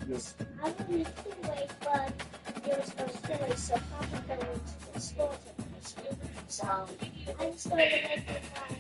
Yes. I don't need to wait, but you're supposed to wait, so Papa going to the store today. So I'm just going to make the time.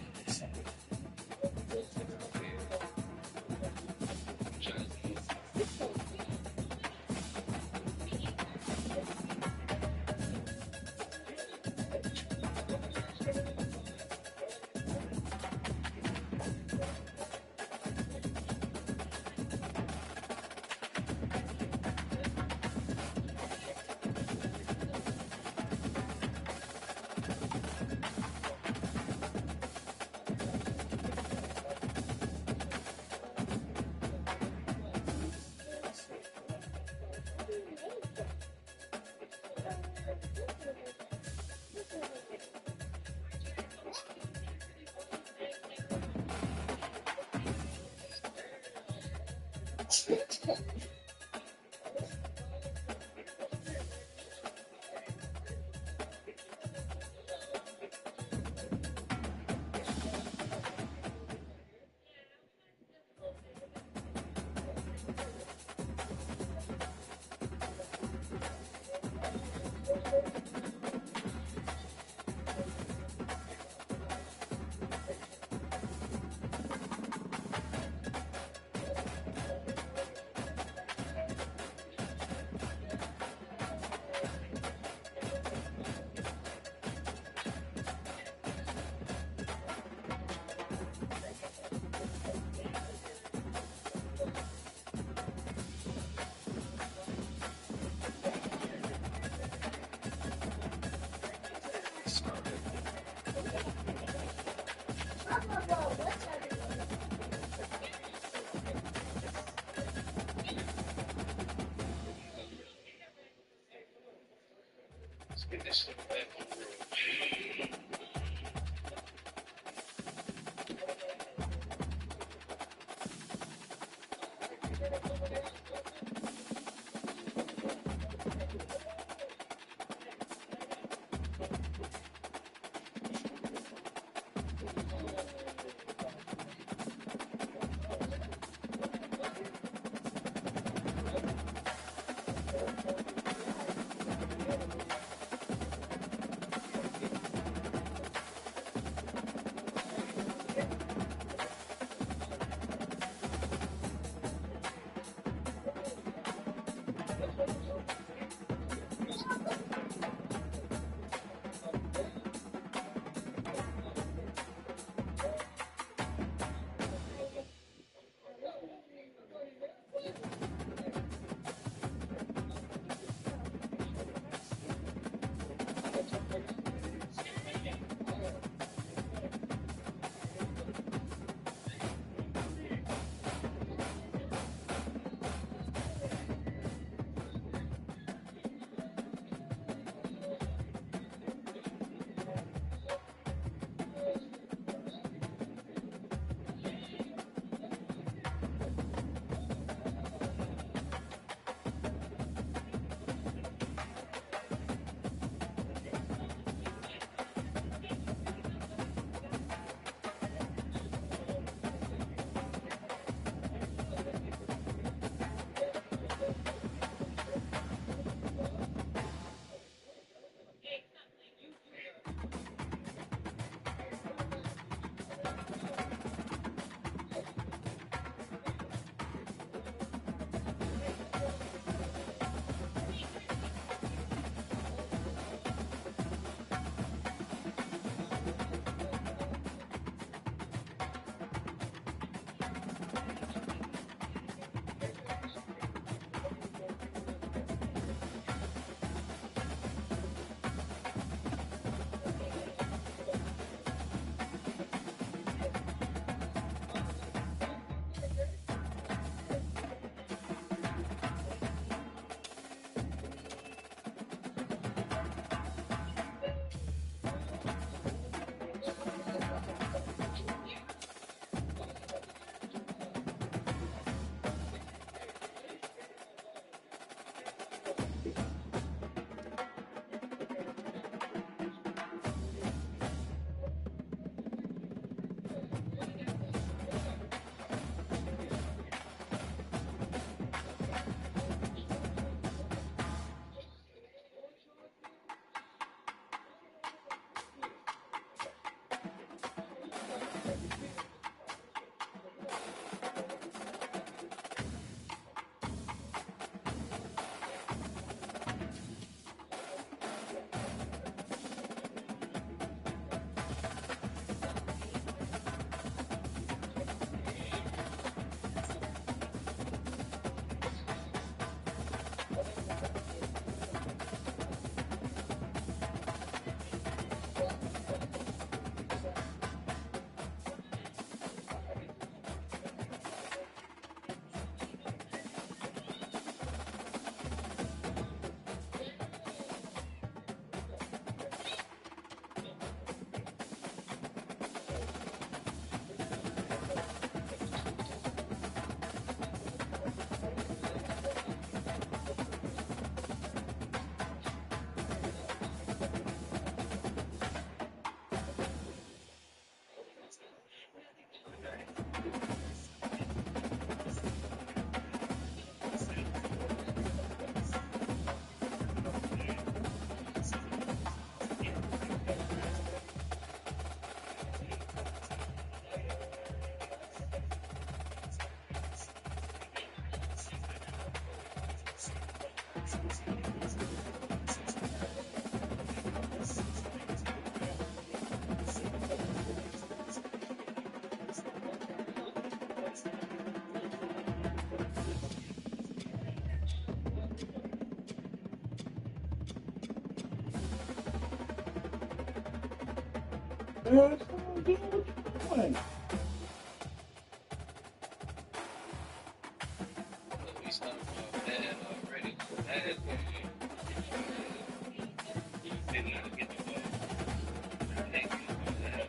What you doing? We started off bad already. Bad game. Didn't know to get the ball. Thank you for that.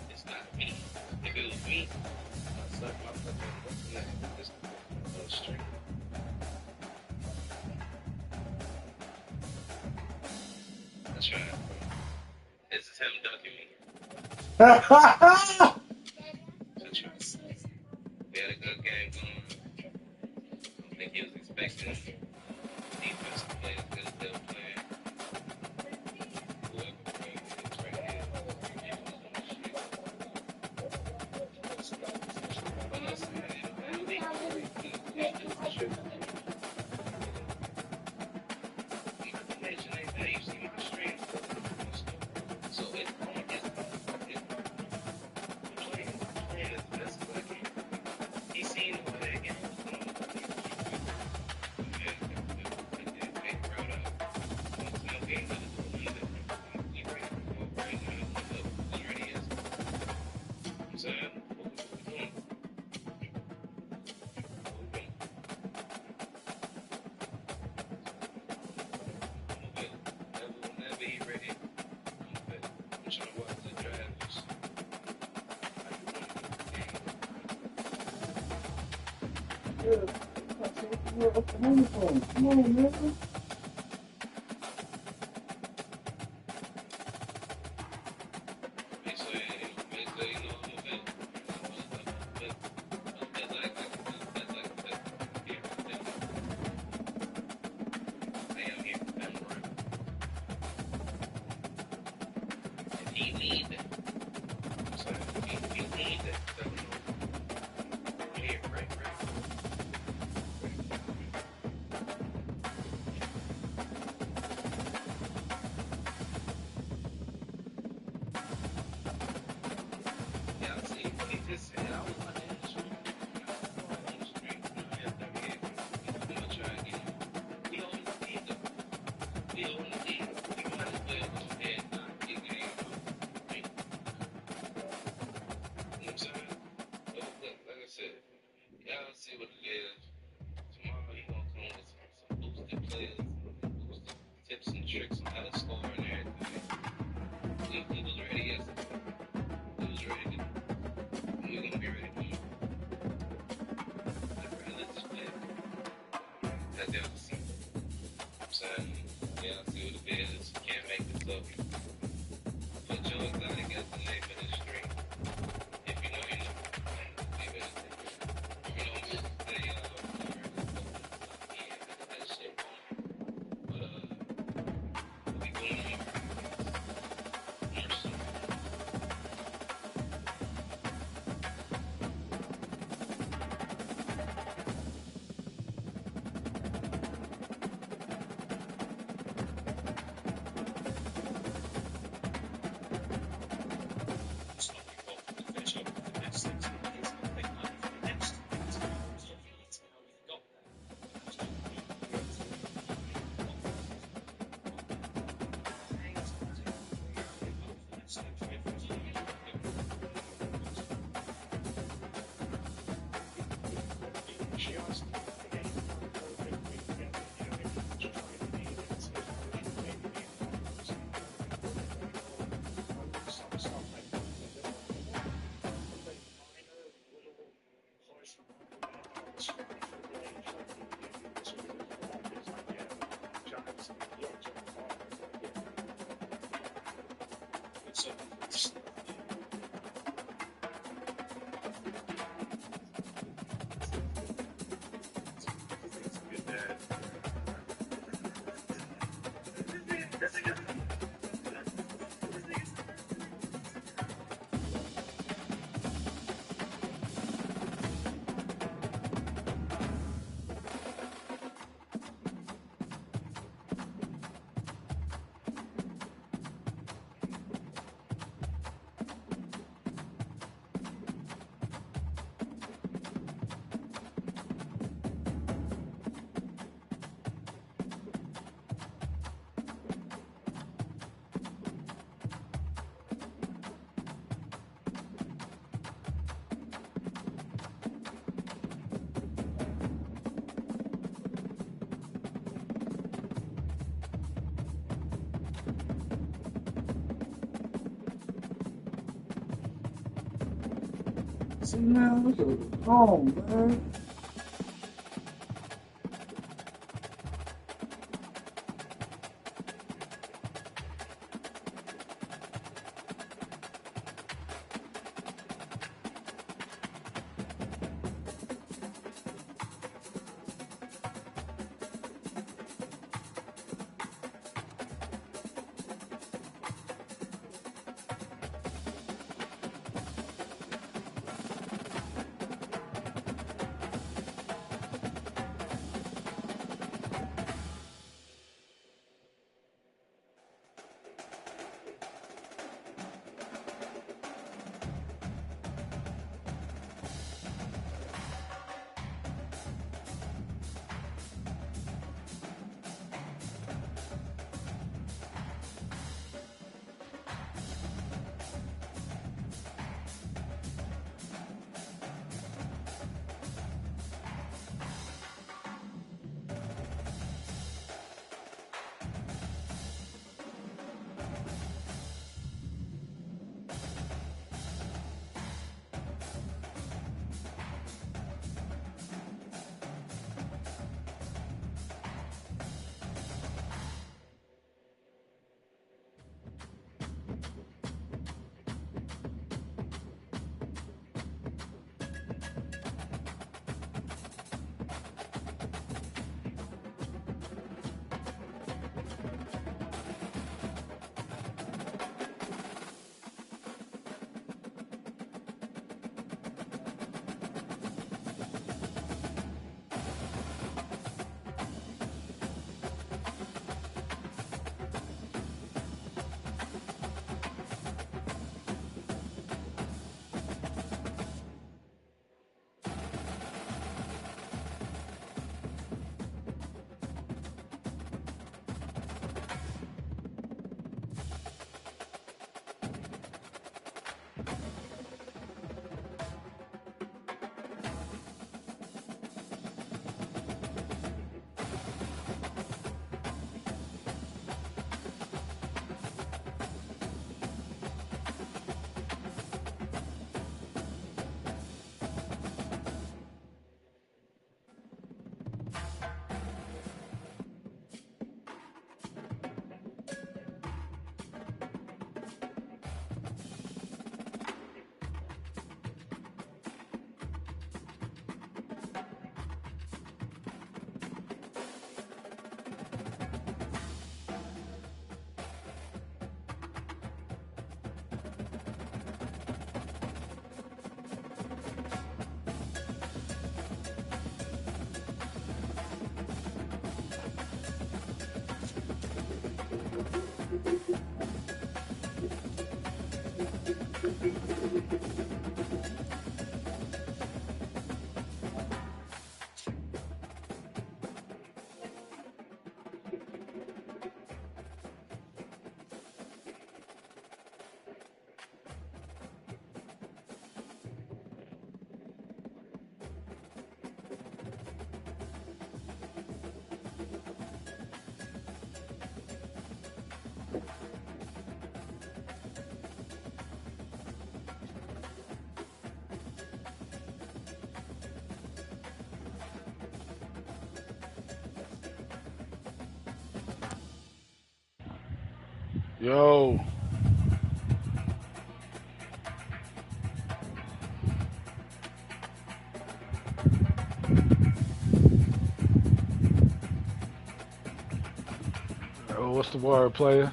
It's not me. If it was me, I'd suck my fucking neck. Just go straight. That's right. This is him ducking me. That's right. We had a good game. Yeah. Where Oklahoma from? Come on, man. See, man, look at it. Oh, man. Yo. Oh, what's the word, player?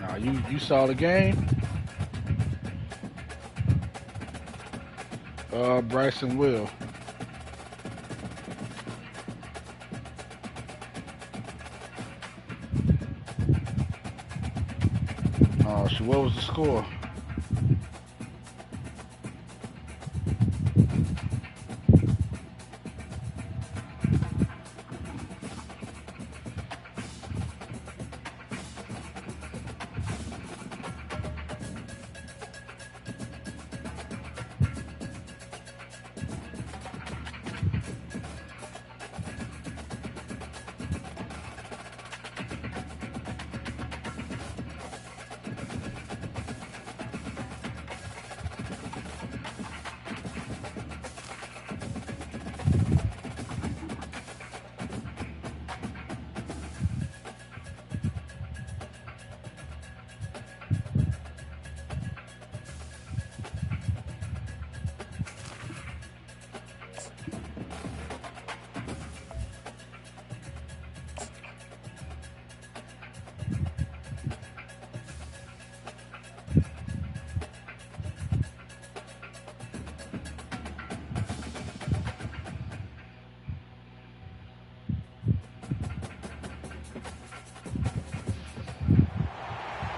Nah, you saw the game? Bryson Will. Oh, so what was the score?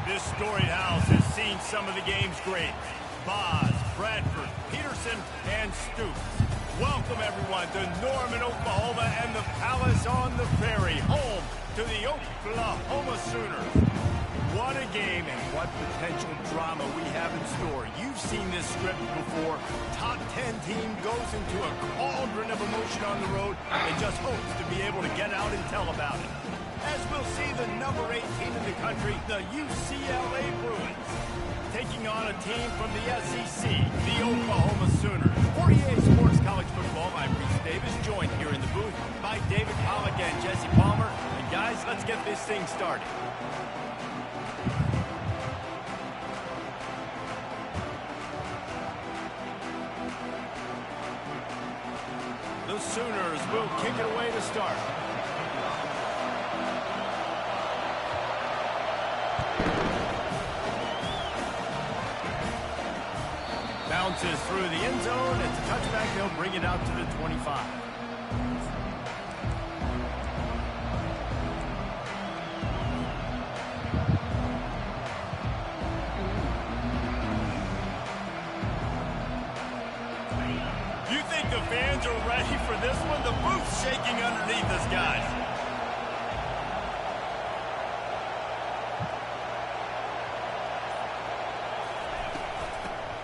This storied house has seen some of the game's greats. Boz, Bradford, Peterson, and Stoops. Welcome, everyone, to Norman, Oklahoma, and the Palace on the Ferry, home to the Oklahoma Sooners. What a game and what potential drama we have in store. You've seen this script before. Top 10 team goes into a cauldron of emotion on the road and just hopes to be able to get out and tell about it. As we'll see the number 8 team in the country, the UCLA Bruins, taking on a team from the SEC, the Oklahoma Sooners. For EA Sports College Football, I'm Reese Davis, joined here in the booth by David Pollock and Jesse Palmer. And guys, let's get this thing started. The Sooners will kick it away to start. Bounces through the end zone. It's a touchback. They'll bring it out to the 25. You think the fans are ready for this one? The booth's shaking underneath us, guys.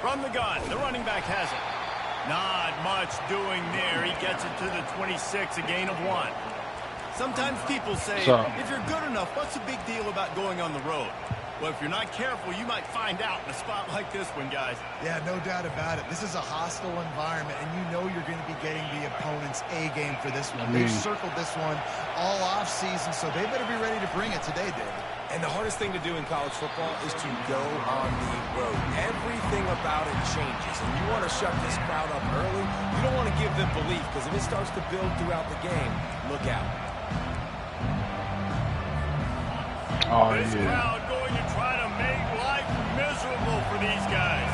From the gun, the running back has it. Not much doing there. He gets it to the 26, a gain of 1. Sometimes people say, if you're good enough, what's the big deal about going on the road? Well, if you're not careful, you might find out in a spot like this one, guys. Yeah, no doubt about it. This is a hostile environment, and you know you're going to be getting the opponent's A game for this one. They've circled this one all off-season, so they better be ready to bring it today, David. And the hardest thing to do in college football is to go on the road. Everything about it changes, and you want to shut this crowd up early. You don't want to give them belief, because if it starts to build throughout the game, look out. Oh, this crowd going to try to make life miserable for these guys.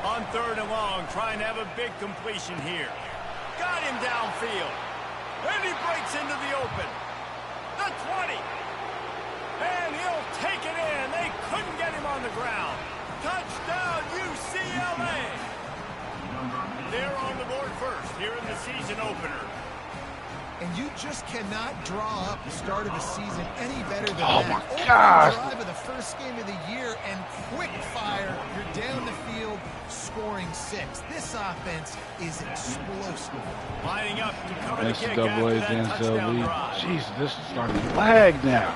On 3rd and long, trying to have a big completion here. Got him downfield. And he breaks into the open. The 20. And he'll take it in. They couldn't get him on the ground. Touchdown, UCLA. They're on the board first here in the season opener. And you just cannot draw up the start of a season any better than Oh, that. my Opening gosh. drive of the first game of the year, and quick fire. You're down the field, scoring 6. This offense is explosive. Lining up to cover the kick NCAA after that touchdown drive. Jeez, this is starting to lag now.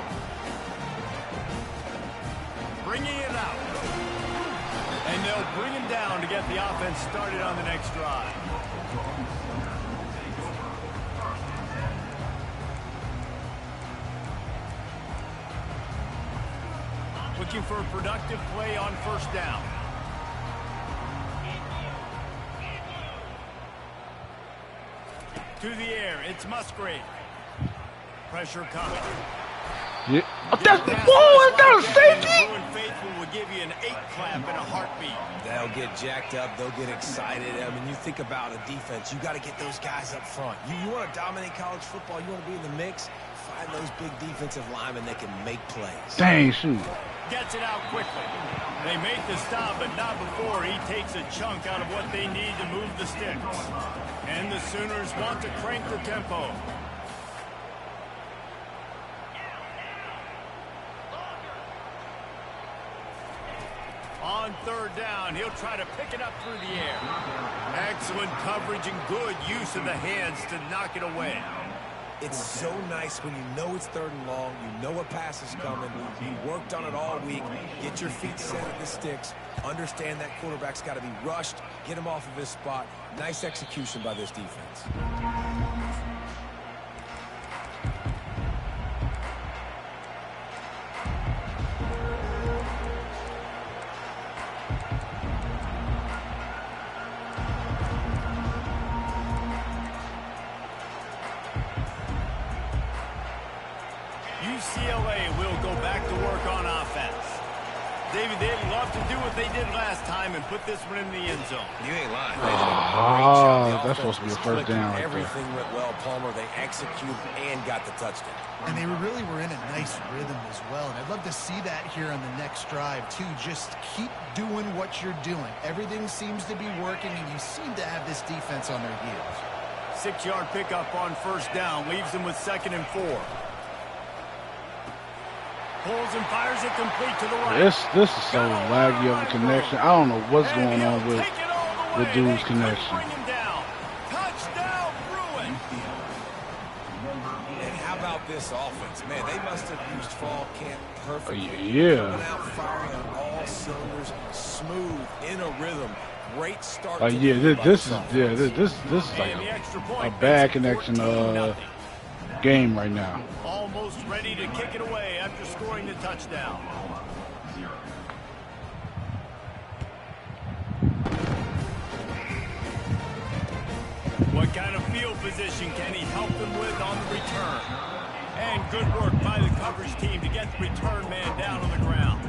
Bringing it out. And they'll bring him down to get the offense started on the next drive. Looking for a productive play on first down. To the air, it's Musgrave. Pressure coming. Yeah. Oh, whoa, is that a safety? Faithful will give you an 8-clap and a heartbeat. They'll get jacked up. They'll get excited. I mean, you think about a defense. You got to get those guys up front. You want to dominate college football. You want to be in the mix. Find those big defensive linemen that can make plays. Dang, shoot. Gets it out quickly. They make the stop, but not before he takes a chunk out of what they need to move the sticks. And the Sooners want to crank the tempo. On third down, he'll try to pick it up through the air. Excellent coverage and good use of the hands to knock it away. It's so nice when you know it's 3rd and long, you know a pass is coming, you worked on it all week, get your feet set at the sticks, understand that quarterback's got to be rushed, get him off of his spot. Nice execution by this defense. UCLA will go back to work on offense. David, they'd love to do what they did last time and put this one in the end zone. You ain't lying. That's supposed to be a first down right there. Everything went well, Palmer. They executed and got the touchdown. And they really were in a nice rhythm as well. And I'd love to see that here on the next drive, too. Just keep doing what you're doing. Everything seems to be working, and you seem to have this defense on their heels. 6-yard pickup on first down leaves them with 2nd and 4. Pulls and fires it complete to the right. This is so laggy of a connection. I don't know what's going on with the dude's connection. Touchdown, Bruin. And how about this offense? Man, they must have used fall camp perfectly. Yeah. Coming out firing on all cylinders, smooth, in a rhythm. Great start. This is like a bad connection game right now. Almost ready to kick it away after scoring the touchdown. What kind of field position can he help them with on the return? And good work by the coverage team to get the return man down on the ground.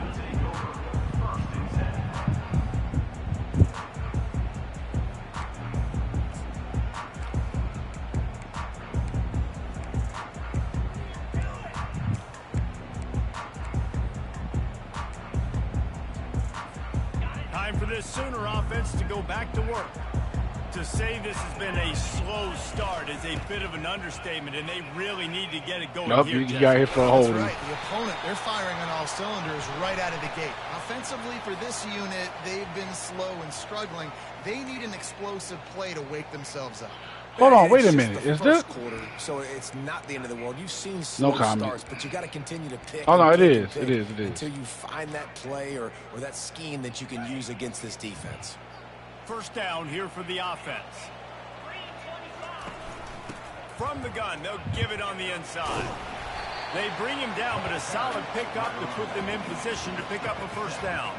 Time for this Sooner offense to go back to work. To say this has been a slow start is a bit of an understatement, and they really need to get it going here. You got hit for a holding. That's right. The opponent, they're firing on all cylinders right out of the gate. Offensively, for this unit, they've been slow and struggling. They need an explosive play to wake themselves up. Hold on, wait a minute. Is this quarter? So it's not the end of the world. You've seen no slow comment. starts, but you got to continue to pick. Oh no, it is. It is. Until you find that play or that scheme that you can use against this defense. First down here for the offense. From the gun, they'll give it on the inside. They bring him down, but a solid pickup to put them in position to pick up a first down.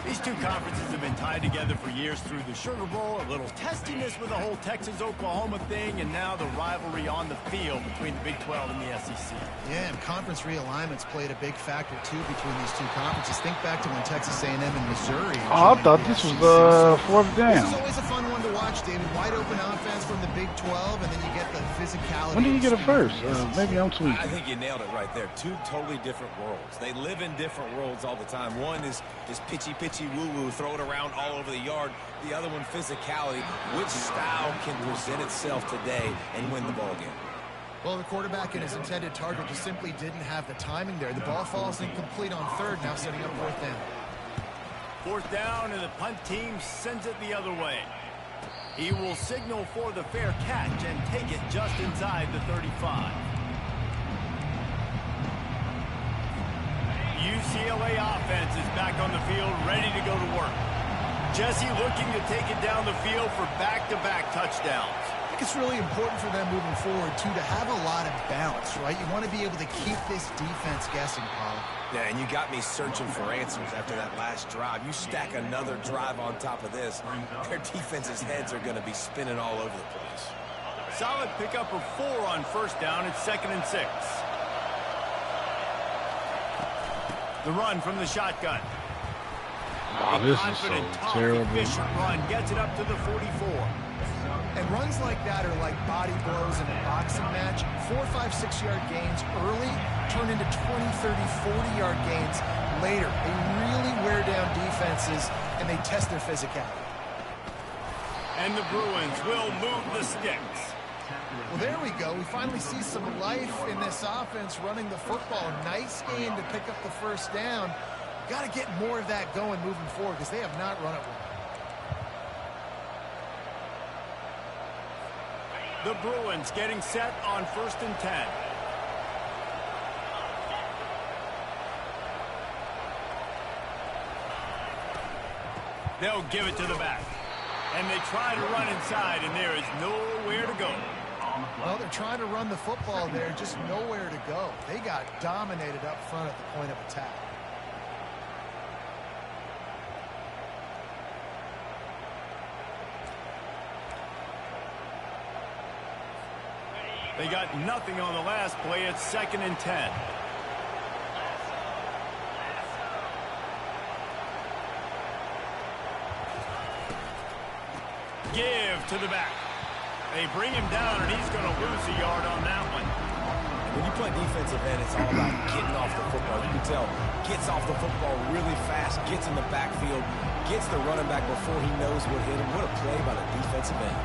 These two conferences have been tied together for years through the Sugar Bowl, a little testiness with the whole Texas-Oklahoma thing, and now the rivalry on the field between the Big 12 and the SEC. Yeah, and conference realignments played a big factor, too, between these two conferences. Think back to when Texas A&M and Missouri. Oh, I thought this was fourth down. This is always a fun one to watch, David. Wide open offense from the Big 12, and then you get the physicality. When did you get it first? Maybe I'm tweaking. I think you nailed it right there. Two totally different worlds. They live in different worlds all the time. One is pitchy woo-woo, throw it around all over the yard. The other one, physicality. Which style can present itself today and win the ball game? Well, the quarterback and his intended target just simply didn't have the timing there. The ball falls incomplete on third, now setting up fourth down. 4th down, and the punt team sends it the other way. He will signal for the fair catch and take it just inside the 35. UCLA offense is back on the field, ready to go to work. Jesse looking to take it down the field for back-to-back touchdowns. I think it's really important for them moving forward, too, to have a lot of balance, right? You want to be able to keep this defense guessing, Paul. Yeah, and you got me searching for answers after that last drive. You stack another drive on top of this, their defense's heads are going to be spinning all over the place. Solid pickup of 4 on 1st down. It's 2nd and 6. The run from the shotgun. Oh, this is so terrible. Efficient run gets it up to the 44. And runs like that are like body blows in a boxing match. 4, 5, 6-yard gains early turn into 20, 30, 40-yard gains later. They really wear down defenses, and they test their physicality. And the Bruins will move the sticks. Well, there we go. We finally see some life in this offense running the football. Nice game to pick up the 1st down. Got to get more of that going moving forward because they have not run it well. The Bruins getting set on 1st and 10. They'll give it to the back. And they try to run inside, and there is nowhere to go. Well, they're trying to run the football there, just nowhere to go. They got dominated up front at the point of attack. They got nothing on the last play. It's 2nd and 10. Give to the back. They bring him down, and he's going to lose a yard on that one. When you play defensive end, it's all about getting off the football. You can tell, gets off the football really fast, gets in the backfield, gets the running back before he knows what hit him. What a play by the defensive end.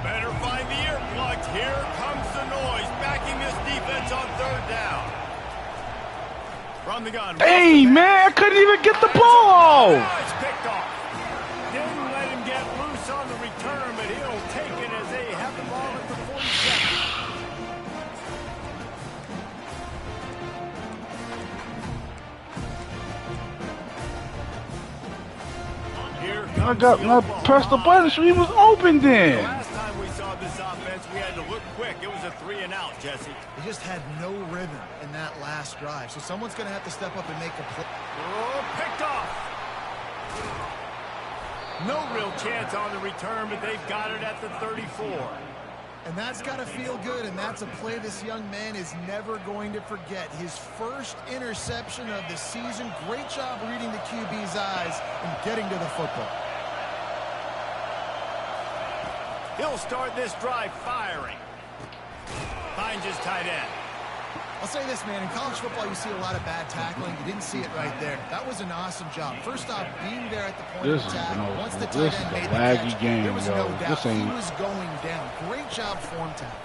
Better find the earplugs. Here comes the noise, backing this defense on 3rd down. From the gun. Hey, man, I couldn't even get the ball. Now it's picked off. Didn't let him get loose on the return, but he'll take it as they have the ball at the 47. Here comes I pressed the button so he was open The then. last time we saw this offense, we had to look quick. It was a 3 and out, Jesse. They just had no rhythm in that last drive, so someone's going to have to step up and make a play. Oh, picked off. No real chance on the return, but they've got it at the 34. And that's got to feel good, and that's a play this young man is never going to forget. His first interception of the season. Great job reading the QB's eyes and getting to the football. He'll start this drive firing. Finds his tight end. I'll say this, man. In college football, you see a lot of bad tackling. You didn't see it right there. That was an awesome job. First off, being there at the point of attack. Once the tight end made the catch, there was no doubt he was going down. Great job form tackle.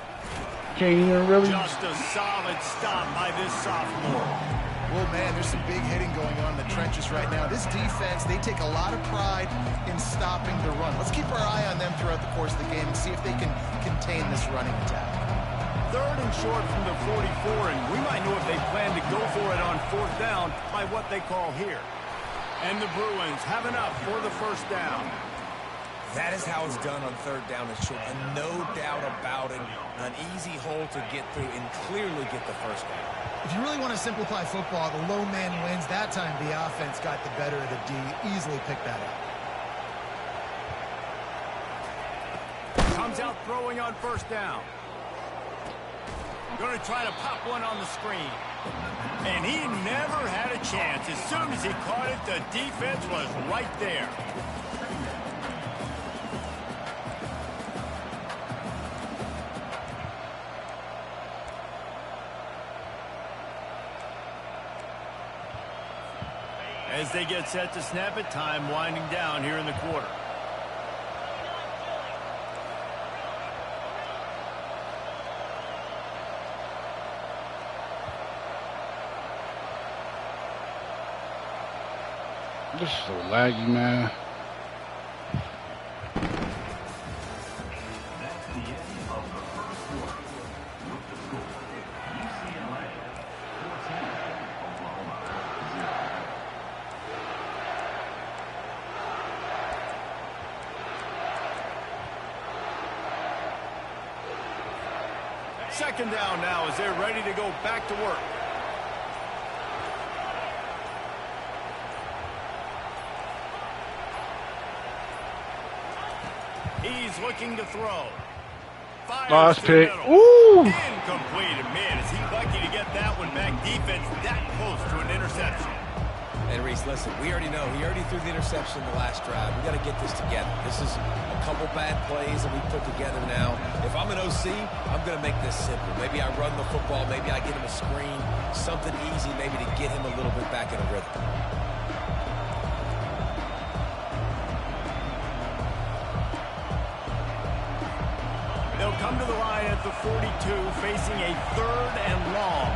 Can't even really. Just a solid stop by this sophomore. Well, man, there's some big hitting going on in the trenches right now. This defense, they take a lot of pride in stopping the run. Let's keep our eye on them throughout the course of the game and see if they can contain this running attack. 3rd and short from the 44, and we might know if they plan to go for it on 4th down by what they call here. And the Bruins have enough for the 1st down. That is how it's done on 3rd down and short, and no doubt about it, an easy hole to get through and clearly get the 1st down. If you really want to simplify football, the low man wins. That time the offense got the better of the D. Easily picked that up. Comes out throwing on 1st down. Going to try to pop one on the screen. And he never had a chance. As soon as he caught it, the defense was right there. As they get set to snap it, time winding down here in the quarter. This is so laggy, man. Second down now as they're ready to go back to work. He's looking to throw. Last pick. Ooh! Incomplete. Man, is he lucky to get that one back. Defense that close to an interception. And Reese, listen, we already know. He already threw the interception in the last drive. We got to get this together. This is a couple bad plays that we put together now. If I'm an OC, I'm going to make this simple. Maybe I run the football. Maybe I get him a screen. Something easy maybe to get him a little bit back in a rhythm. They'll come to the line at the 42, facing a 3rd and long.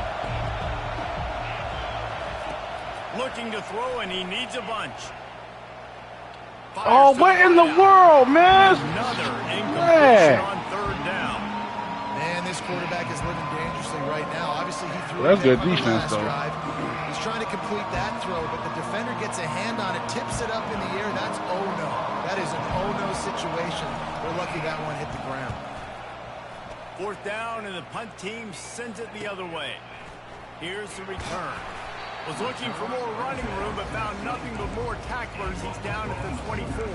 Looking to throw, and he needs a bunch. Oh, what in the world, man? Another incompletion on 3rd down. Man, this quarterback is living dangerously right now. Obviously, he threw That's good on the defense, last though. drive. He's trying to complete that throw, but the defender gets a hand on it, tips it up in the air. That's oh no. That is an oh no situation. We're lucky that one hit the ground. 4th down, and the punt team sends it the other way. Here's the return. Was looking for more running room, but found nothing but more tacklers. He's down at the 24.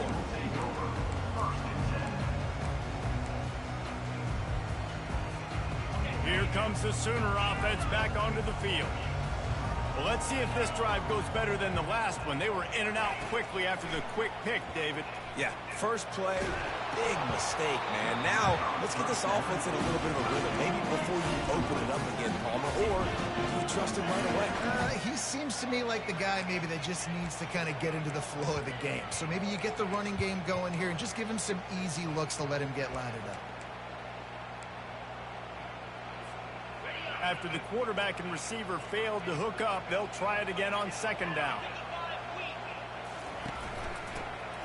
Here comes the Sooner offense back onto the field. Well, let's see if this drive goes better than the last one. They were in and out quickly after the quick pick, David. Yeah, first play, big mistake, man. Now, let's get this offense in a little bit of a rhythm. Maybe before you open it up again, Palmer, or do you trust him right away? He seems to me like the guy maybe that just needs to kind of get into the flow of the game. So maybe you get the running game going here and just give him some easy looks to let him get laddered up. After the quarterback and receiver failed to hook up, they'll try it again on 2nd down.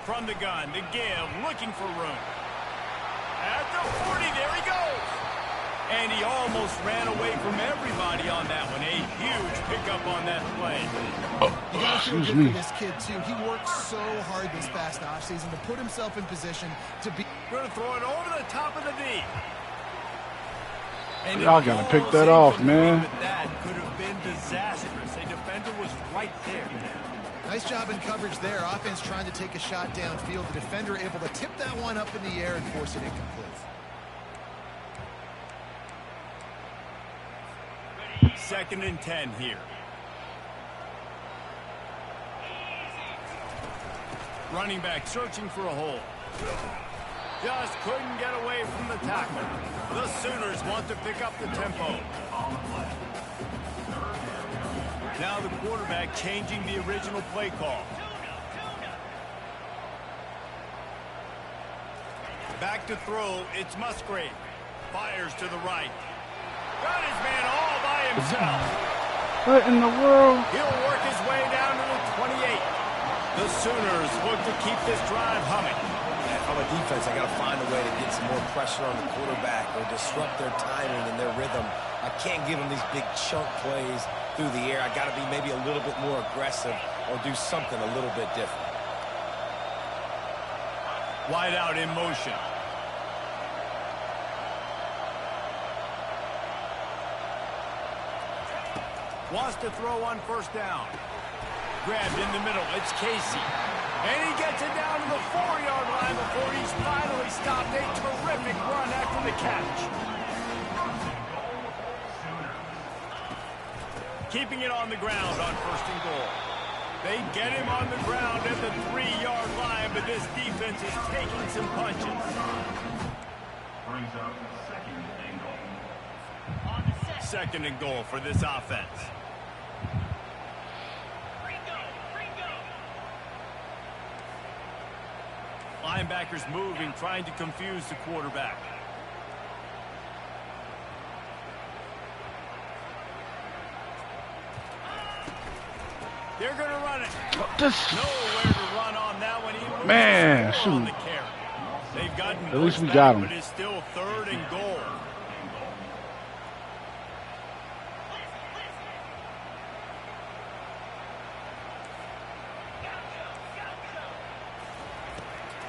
From the gun, the give, looking for room. At the 40, there he goes. And he almost ran away from everybody on that one. A huge pickup on that play. You got to feel good for this kid, too. He worked so hard this past offseason to put himself in position to be... Going to throw it over the top of the D. And y'all got to pick that off, man. That could have been disastrous. A defender was right there. Nice job in coverage there. Offense trying to take a shot downfield. The defender able to tip that one up in the air and force it incomplete. 2nd and 10 here. Running back searching for a hole. Just couldn't get away from the tackle. The Sooners want to pick up the tempo. Now the quarterback changing the original play call. Back to throw, it's Musgrave. Fires to the right. Got his man all by himself. What in the world? He'll work his way down to the 28. The Sooners look to keep this drive humming. From a defense, I got to find a way to get some more pressure on the quarterback or disrupt their timing and their rhythm. I can't give them these big chunk plays through the air. I got to be maybe a little bit more aggressive or do something a little bit different. Wide out in motion. Wants to throw on 1st down. Grabbed in the middle. It's Casey. And he gets it down to the 4-yard line before he's finally stopped. A terrific run after the catch. Keeping it on the ground on 1st and goal. They get him on the ground at the 3-yard line, but this defense is taking some punches. Brings up 2nd and goal. 2nd and goal for this offense. Linebackers moving, trying to confuse the quarterback. They're going to run it. This, Nowhere to run on that one. He loses man, the ball on shoot. the carry. They've gotten At least we pushed got back, him. but it's still 3rd and goal.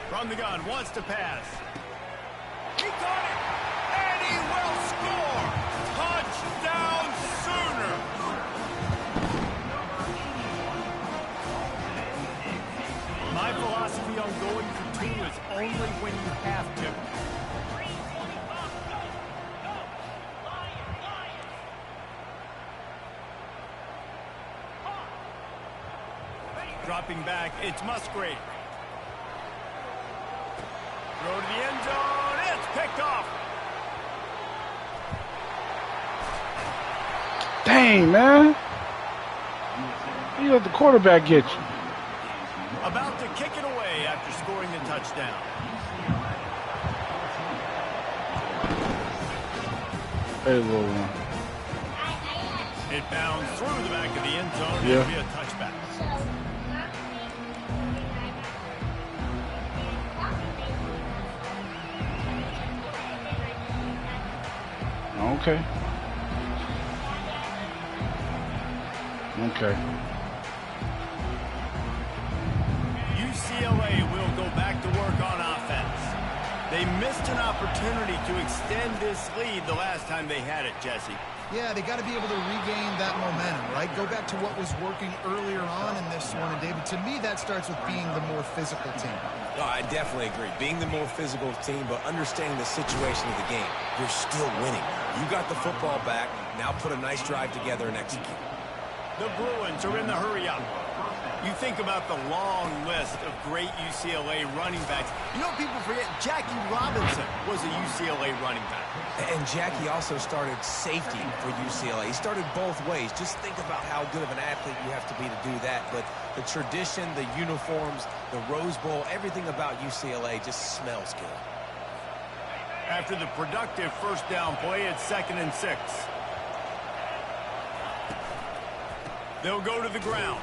From the gun, wants to pass. He got it, and he will score. Touchdown Sooner. My philosophy on going for 2 is only when you have to. Dropping back, it's Musgrave. Throw to the end zone. It's picked off. dang, man. You let the quarterback get you. About to kick it away after scoring the touchdown. Hey, little one. It bounds through the back of the end zone. Yeah. It'll be a touchback. Okay. Okay. UCLA will go back to work on offense. They missed an opportunity to extend this lead the last time they had it, Jesse. Yeah, they got to be able to regain that momentum, right? Go back to what was working earlier on in this one. And, David, to me, that starts with being the more physical team. No, I definitely agree. Being the more physical team, but understanding the situation of the game. You're still winning. You got the football back. Now put a nice drive together and execute. The Bruins are in the hurry-up. You think about the long list of great UCLA running backs. You know, people forget Jackie Robinson was a UCLA running back. And Jackie also started safety for UCLA. He started both ways. Just think about how good of an athlete you have to be to do that. But the tradition, the uniforms, the Rose Bowl, everything about UCLA just smells good. After the productive first down play, it's 2nd and 6. They'll go to the ground.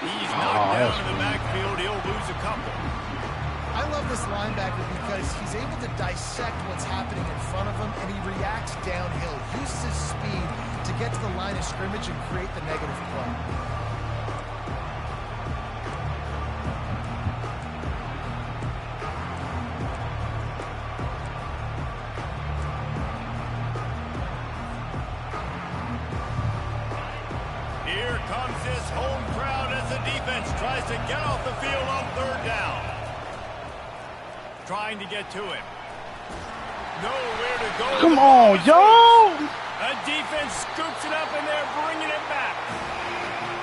He's knocked down in the backfield. He'll lose a couple. I love this linebacker because he's able to dissect what's happening in front of him, and he reacts downhill, uses his speed to get to the line of scrimmage and create the negative play. Here comes this home crowd as the defense tries to get off the field on 3rd down. Trying to get to him. Nowhere to go. Come on, y'all. A defense scoops it up and they're bringing it back.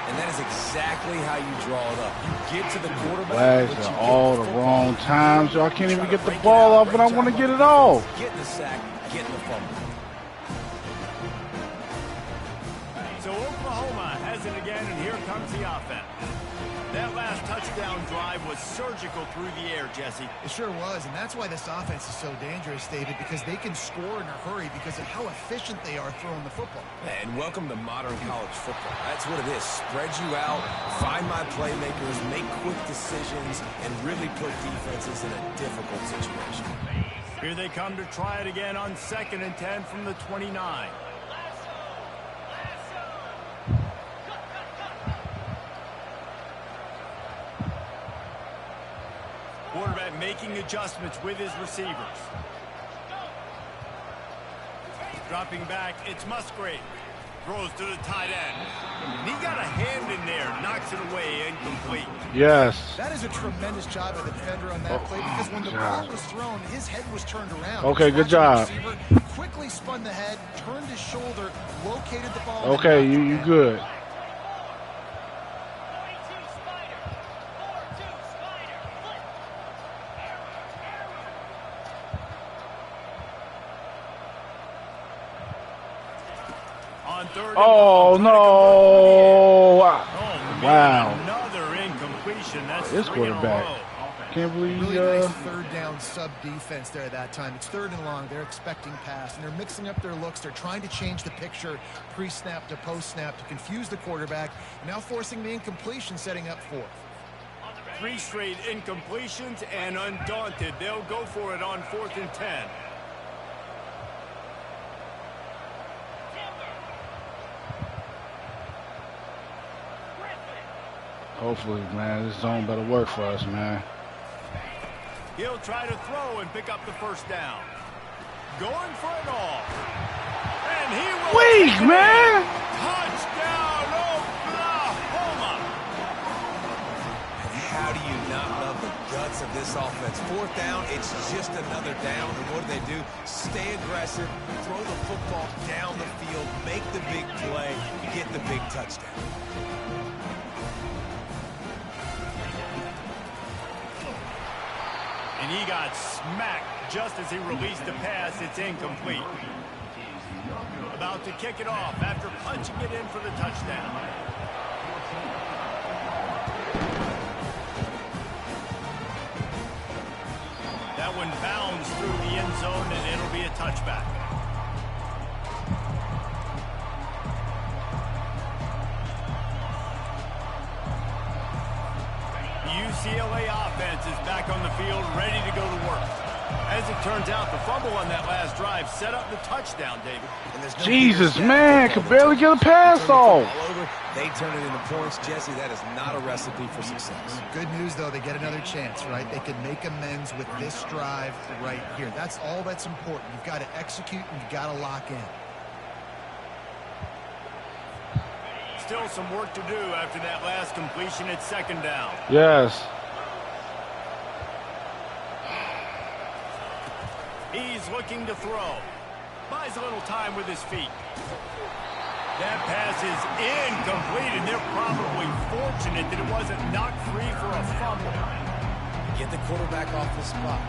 And that is exactly how you draw it up. You get to the quarterback. Flags but you at get all the football. wrong times. Y'all can't even Try to get the break it ball out, up, and I break want to out get it on off. defense, Getting the sack, getting the fumble. So Oklahoma has it again, and here comes the offense. That last touchdown drive was surgical through the air, Jesse. It sure was, and that's why this offense is so dangerous, David, because they can score in a hurry because of how efficient they are throwing the football. And welcome to modern college football. That's what it is. Spread you out, find my playmakers, make quick decisions, and really put defenses in a difficult situation. Here they come to try it again on 2nd and 10 from the 29. Quarterback making adjustments with his receivers. Dropping back, it's Musgrave. Throws to the tight end. And he got a hand in there, knocks it away, incomplete. Yes. That is a tremendous job of the defender on that play because when the ball was thrown, his head was turned around. Okay, good job. Receiver quickly spun the head, turned his shoulder, located the ball. Okay, you good. On 3rd Oh, and no. Oh, man, Wow. another incompletion. That's This 3 in a quarterback. row. Can't believe Really nice third down sub defense there at that time. It's 3rd and long. They're expecting pass, and they're mixing up their looks. They're trying to change the picture pre-snap to post-snap to confuse the quarterback, and now forcing the incompletion, setting up 4th. 3 straight incompletions, and undaunted, they'll go for it on 4th and 10. Hopefully, man, this zone better work for us, man. He'll try to throw and pick up the first down. Going for it all. And he will. Weak, man. Touchdown, Oklahoma. And how do you not love the guts of this offense? 4th down, it's just another down. And what do? Stay aggressive, throw the football down the field, make the big play, get the big touchdown. And he got smacked just as he released the pass. It's incomplete. About to kick it off after punching it in for the touchdown. That one bounds through the end zone, and it'll be a touchback. UCLA offense is back on the field, ready to go to work. As it turns out, the fumble on that last drive set up the touchdown, David. No Jesus, man, could barely get a pass off. They turn it into points. Jesse, that is not a recipe for success. Good news, though, they get another chance, right? They can make amends with this drive right here. That's all that's important. You've got to execute and you've got to lock in. Still some work to do after that last completion at 2nd down. Yes. He's looking to throw. Buys a little time with his feet. That pass is incomplete, and they're probably fortunate that it wasn't knocked free for a fumble. Get the quarterback off the spot.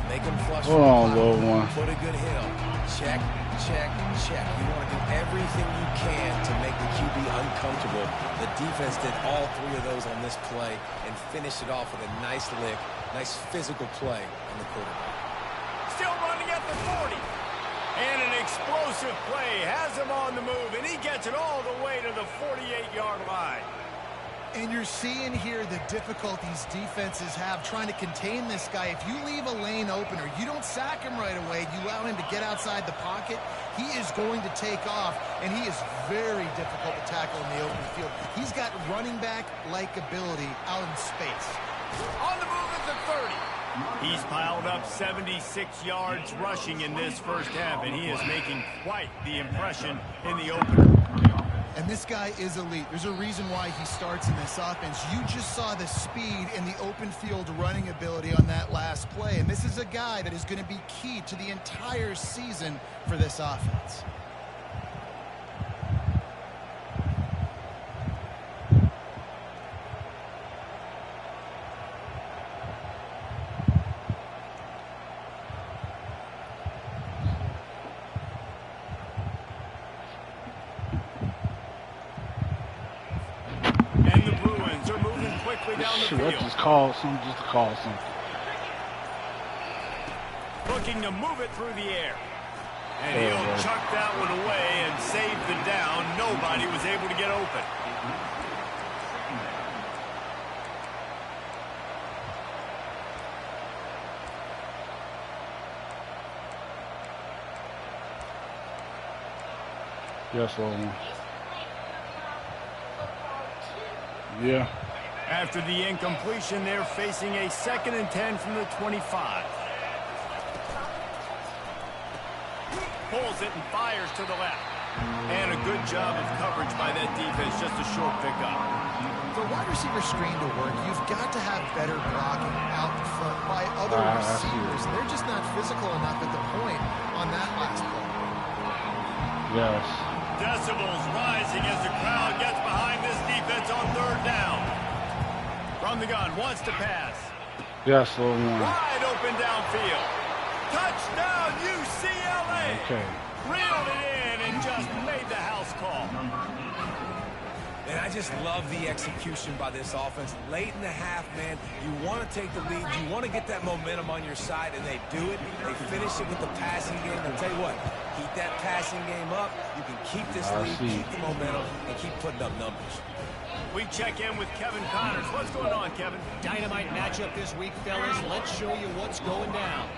Make him flush. Hold on, little one. Put a good hill. Check, check, check. You want to do everything you can to make the QB uncomfortable. The defense did all 3 of those on this play and finished it off with a nice lick, nice physical play on the quarterback. Still running at the 40. And an explosive play has him on the move, and he gets it all the way to the 48-yard line. And you're seeing here the difficulties defenses have trying to contain this guy. If you leave a lane open or you don't sack him right away, you allow him to get outside the pocket, he is going to take off, and he is very difficult to tackle in the open field. He's got running back-like ability out in space. On the move at the 30. He's piled up 76 yards rushing in this first half, and he is making quite the impression in the opener. And this guy is elite. There's a reason why he starts in this offense. You just saw the speed and the open field running ability on that last play. And this is a guy that is going to be key to the entire season for this offense. Let's just call something, just to call something. Looking to move it through the air. And he'll chuck that one away and save the down. Nobody was able to get open. Yes, Logan. Yeah. After the incompletion, they're facing a 2nd and 10 from the 25. Pulls it and fires to the left. And a good job of coverage by that defense, just a short pickup. For wide receiver screen to work, you've got to have better blocking out front by other receivers. They're just not physical enough at the point on that last play. Yes. Decibels rising as the crowd gets behind this defense on 3rd down. From the gun, wants to pass. Yes, little one. Wide open downfield. Touchdown, UCLA. Okay. Reeled it in and just made the house call. And I just love the execution by this offense. Late in the half, man, you want to take the lead. You want to get that momentum on your side, and they do it. They finish it with the passing game. I'll tell you what, keep that passing game up. You can keep this lead, keep the momentum, and keep putting up numbers. We check in with Kevin Connors. What's going on, Kevin? Dynamite matchup this week, fellas. Let's show you what's going down.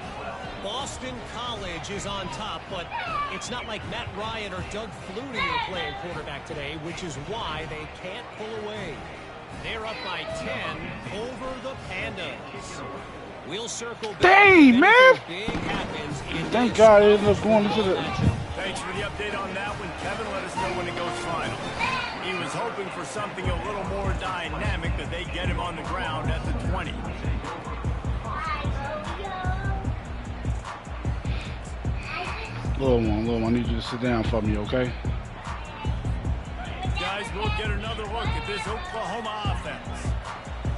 Boston College is on top, but it's not like Matt Ryan or Doug Flutie are playing quarterback today, which is why they can't pull away. They're up by 10 over the Pandas. We'll circle back. Dang, man! Big happens in Thank God it ended up going into the... Thanks for the update on that one, Kevin. Let us know when it goes final. He was hoping for something a little more dynamic, but they get him on the ground at the 20. Little one, I need you to sit down for me, okay? Guys, we'll get another look at this Oklahoma offense.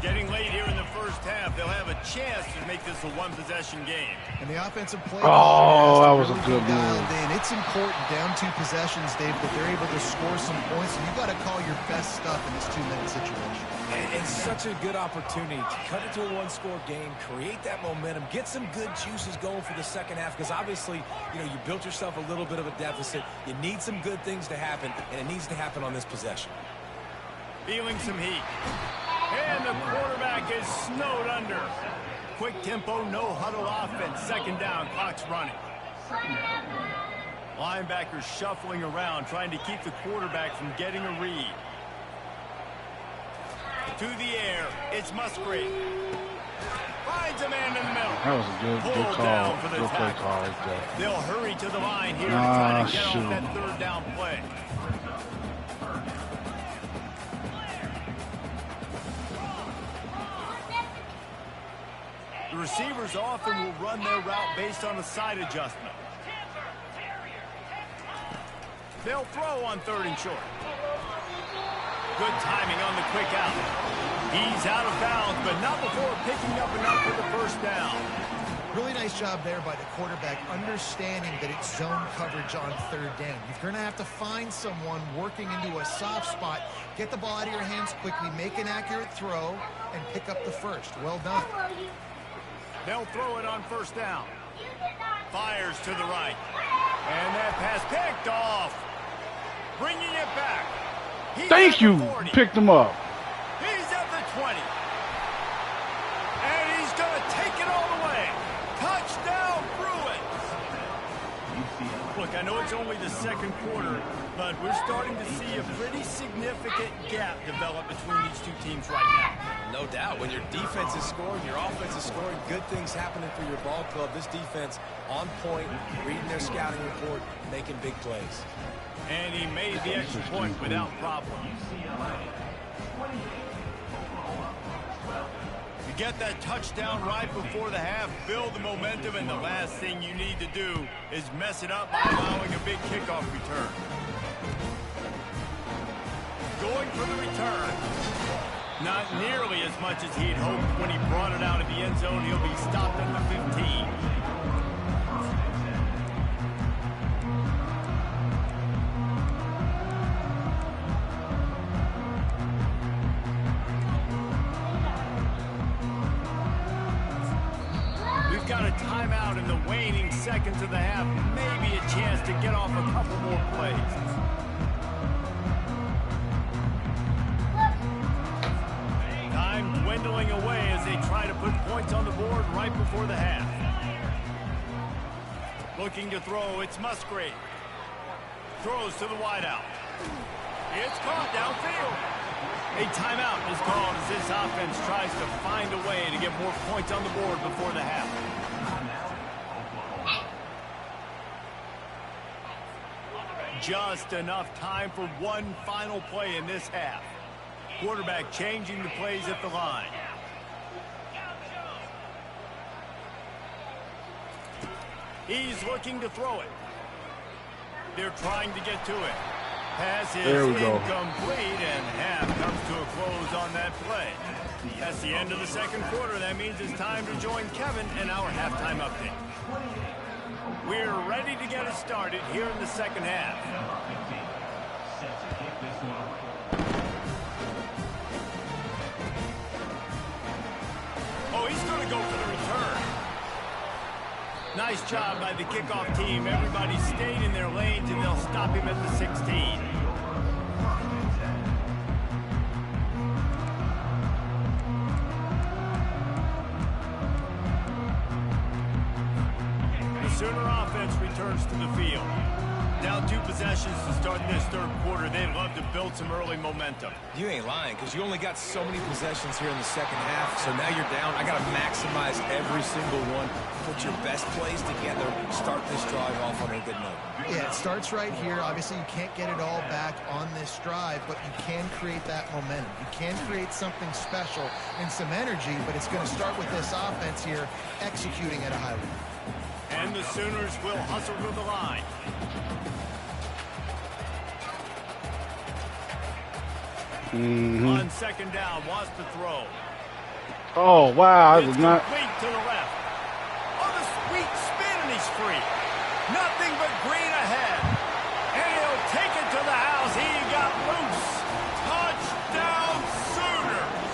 Getting late here in the first half, they'll have a chance to make this a one-possession game. And the offensive play. Oh, that was a good move. It's important down 2 possessions, Dave, that they're able to score some points. And you got to call your best stuff in this 2-minute situation. It's such a good opportunity to cut it to a one-score game, create that momentum, get some good juices going for the second half, because obviously, you built yourself a little bit of a deficit. You need some good things to happen, and it needs to happen on this possession. Feeling some heat. And the quarterback is snowed under. Quick tempo, no huddle offense. Second down, clock's running. Linebackers shuffling around, trying to keep the quarterback from getting a read. To the air, it's Musgrave. Finds a man in the middle. That was a good call. Good play call right there. They'll hurry to the line here to try to get off that third down play. The receivers often will run their route based on a side adjustment. They'll throw on 3rd and short. Good timing on the quick out. He's out of bounds, but not before picking up enough for the first down. Really nice job there by the quarterback, understanding that it's zone coverage on 3rd down. You're going to have to find someone working into a soft spot, get the ball out of your hands quickly, make an accurate throw, and pick up the first. Well done. They'll throw it on 1st down. Fires to the right. And that pass picked off. Bringing it back. Thank you. Picked him up. He's at the 20. And he's going to take it all the way. Touchdown, Bruins. Look, I know it's only the second quarter, but we're starting to see a pretty significant gap develop between these two teams right now. No doubt. When your defense is scoring, your offense is scoring, good things happening for your ball club. This defense on point, reading their scouting report, making big plays. And he made the extra point without problem. You get that touchdown right before the half, build the momentum, and the last thing you need to do is mess it up by allowing a big kickoff return. Going for the return. Not nearly as much as he'd hoped when he brought it out of the end zone. He'll be stopped at the 15. We've got a timeout in the waning seconds of the half. Maybe a chance to get off a couple more plays. Time dwindling away as they try to put points on the board right before the half. Looking to throw, it's Musgrave. Throws to the wideout. It's caught downfield. A timeout is called as this offense tries to find a way to get more points on the board before the half. Just enough time for one final play in this half. Quarterback changing the plays at the line. He's looking to throw it. They're trying to get to it. Pass is incomplete, and half comes to a close on that play. That's the end of the second quarter. That means it's time to join Kevin and our halftime update. We're ready to get it started here in the second half. go for the return. Nice job by the kickoff team. Everybody stayed in their lanes, and they'll stop him at the 16. The Sooner offense returns to the field. Down 2 possessions to start this third quarter. They'd love to build some early momentum. You ain't lying, because you only got so many possessions here in the second half. So now you're down. I got to maximize every single one. Put your best plays together. Start this drive off on a good note. Yeah, it starts right here. Obviously, you can't get it all back on this drive, but you can create that momentum. You can create something special and some energy, but it's going to start with this offense here executing at a high level. And the Sooners will hustle to the line. On second down, wants to throw. Oh, wow. I was not. Complete to the left. Oh, the sweet spin, and he's free. Nothing but green ahead. And he'll take it to the house. He got loose. Touchdown, Sooners.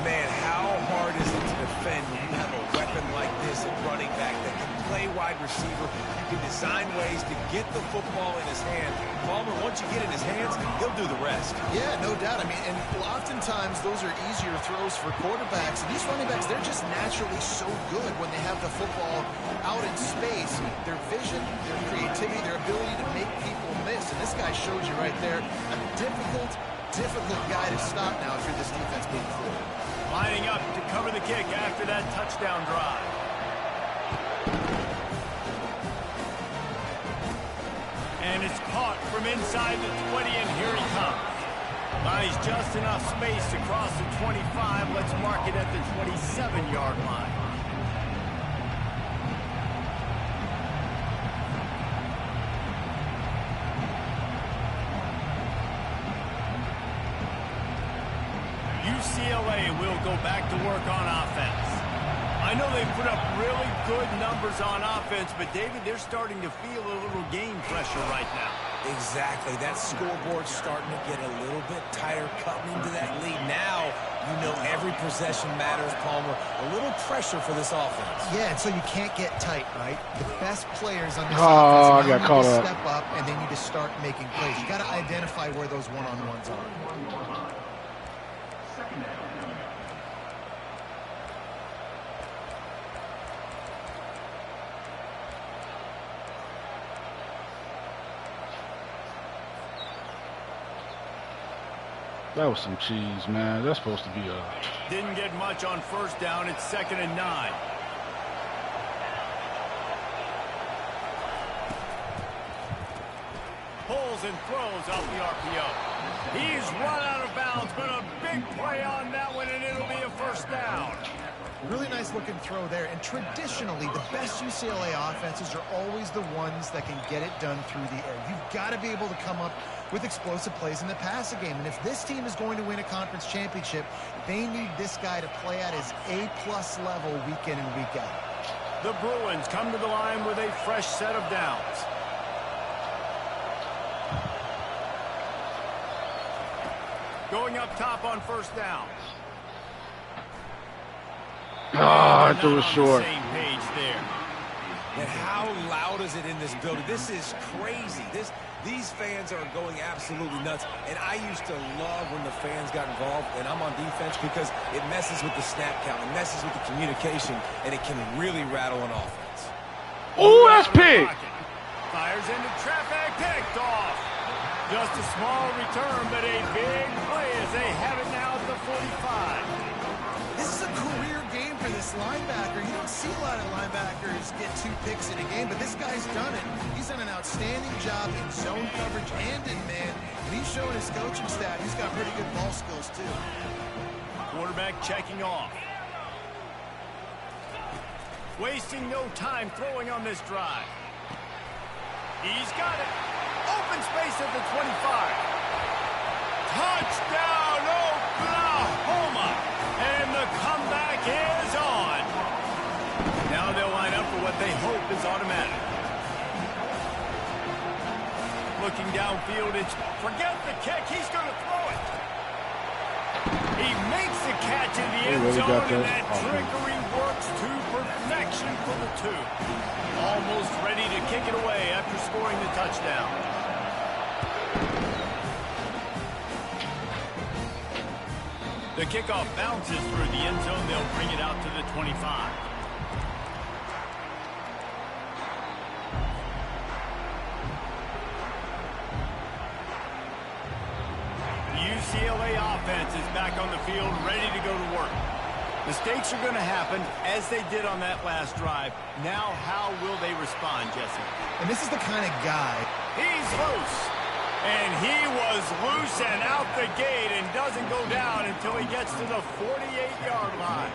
Man, how hard is it to defend when you have a weapon like this at running back that can play wide receiver? You can design ways to get the football in his hand. Palmer, once you get in his hands, he'll do the rest. Yeah, no doubt. I mean, and oftentimes those are easier throws for quarterbacks. And these running backs, they're just naturally so good when they have the football out in space. Their vision, their creativity, their ability to make people miss. And this guy showed you right there a difficult guy to stop now if you're this defense moving forward. Lining up to cover the kick after that touchdown drive. And it's caught from inside the 20, and here he comes. Buys just enough space to cross the 25. Let's mark it at the 27-yard line. UCLA will go back to work on offense. I know they put up really good numbers on offense, but David, they're starting to feel a little game pressure right now. Exactly. That scoreboard's starting to get a little bit tighter, cutting into that lead. Now, you know every possession matters, Palmer. A little pressure for this offense. Yeah, and so you can't get tight, right? The best players on this offense got caught up. Step up, and they need to start making plays. You got to identify where those one-on-ones are. That was some cheese, man. That's supposed to be a... Didn't get much on first down. It's 2nd and 9. Pulls and throws off the RPO. He's run out of bounds, but a big play on that one, and it'll be a first down. Really nice looking throw there. And traditionally, the best UCLA offenses are always the ones that can get it done through the air. You've got to be able to come up with explosive plays in the passing game. And if this team is going to win a conference championship, they need this guy to play at his A-plus level week in and week out. The Bruins come to the line with a fresh set of downs. Going up top on first down. Oh, I threw it short. Same page there. And how loud is it in this building? This is crazy. These fans are going absolutely nuts. And I used to love when the fans got involved, and I'm on defense, because it messes with the snap count. It messes with the communication, and it can really rattle an offense. Oh, that's big. Fires into traffic, picked off. Just a small return, but a big play as they have it now at the 45. This is a career game for this linebacker. You don't see a lot of linebackers get 2 picks in a game, but this guy's done it. He's done an outstanding job in zone coverage and in man, and he's showing his coaching staff he's got pretty good ball skills too. Quarterback checking off. Wasting no time throwing on this drive. He's got it. Open space at the 25. Touchdown, Oklahoma! And the comeback is on. Now they'll line up for what they hope is automatic. Looking downfield, it's forget the kick. He's going to throw it. He makes the catch in the end zone, and that trickery works to perfection for the 2. Almost ready to kick it away after scoring the touchdown. The kickoff bounces through the end zone. They'll bring it out to the 25. UCLA offense is back on the field, ready to go to work. Mistakes are going to happen, as they did on that last drive. Now, how will they respond, Jesse? And this is the kind of guy. He's loose. And he was loose and out the gate and doesn't go down until he gets to the 48-yard line.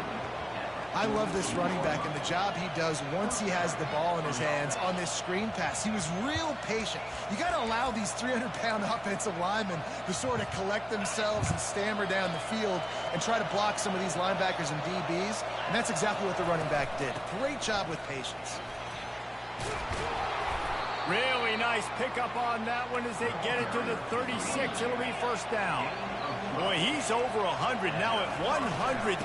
I love this running back and the job he does once he has the ball in his hands on this screen pass. He was real patient. You got to allow these 300-pound offensive linemen to sort of collect themselves and stammer down the field and try to block some of these linebackers and DBs. And that's exactly what the running back did. Great job with patience. Really nice pickup on that one as they get it to the 36. It'll be first down. Boy, he's over 100 now at 102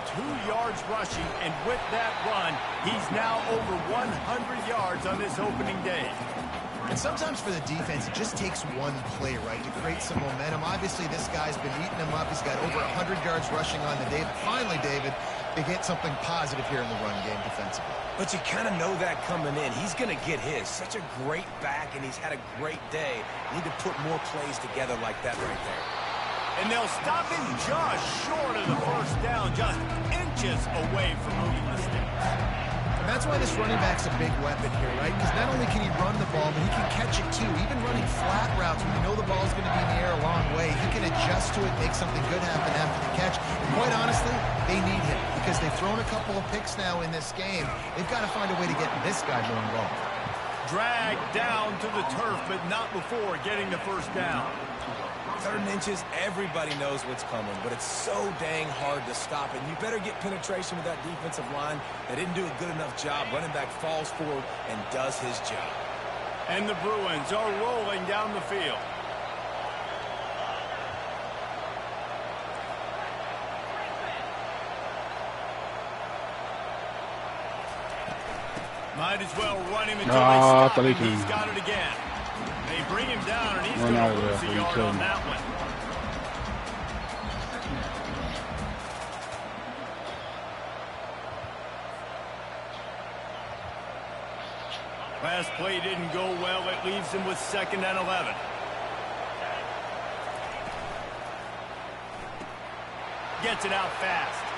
yards rushing, and with that run, he's now over 100 yards on this opening day. And sometimes for the defense, it just takes one play, right, to create some momentum. Obviously, this guy's been eating him up. He's got over 100 yards rushing on the day. But finally, David, they get something positive here in the run game defensively. But you kind of know that coming in. He's going to get his. Such a great back, and he's had a great day. Need to put more plays together like that right there. And they'll stop him just short of the first down, just inches away from moving the sticks. And that's why this running back's a big weapon here, right? Because not only can he run the ball, but he can catch it too. Even running flat routes when you know the ball's going to be in the air a long way, he can adjust to it, make something good happen after the catch. And quite honestly, they need him because they've thrown a couple of picks now in this game. They've got to find a way to get this guy more involved. Dragged down to the turf, but not before getting the first down. 3rd and inches, everybody knows what's coming, but it's so dang hard to stop it. You better get penetration with that defensive line. They didn't do a good enough job. Running back falls forward and does his job. And the Bruins are rolling down the field. Might as well run him until they stop him. He's got it again. They bring him down, and he's going to lose a yard on that one. Last play didn't go well. It leaves him with 2nd and 11. Gets it out fast.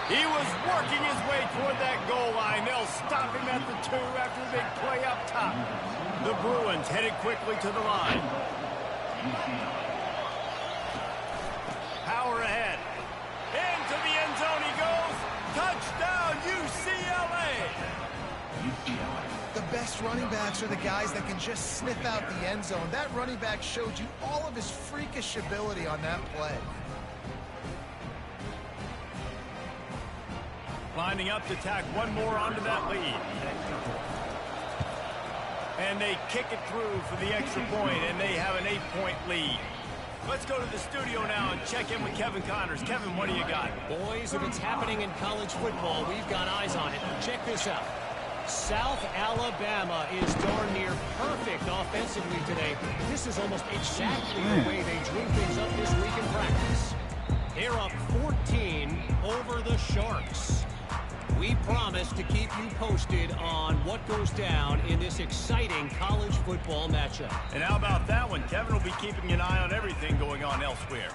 He was working his way toward that goal line. They'll stop him at the 2 after the big play up top. The Bruins headed quickly to the line. Power ahead. Into the end zone he goes. Touchdown, UCLA. The best running backs are the guys that can just sniff out the end zone. That running back showed you all of his freakish ability on that play. Lining up to tack one more onto that lead. And they kick it through for the extra point, and they have an 8-point lead. Let's go to the studio now and check in with Kevin Connors. Kevin, what do you got? Boys, if it's happening in college football, we've got eyes on it. Check this out. South Alabama is darn near perfect offensively today. This is almost exactly the way they drew things up this week in practice. They're up 14 over the Sharks. We promise to keep you posted on what goes down in this exciting college football matchup. And how about that one? Kevin will be keeping an eye on everything going on elsewhere.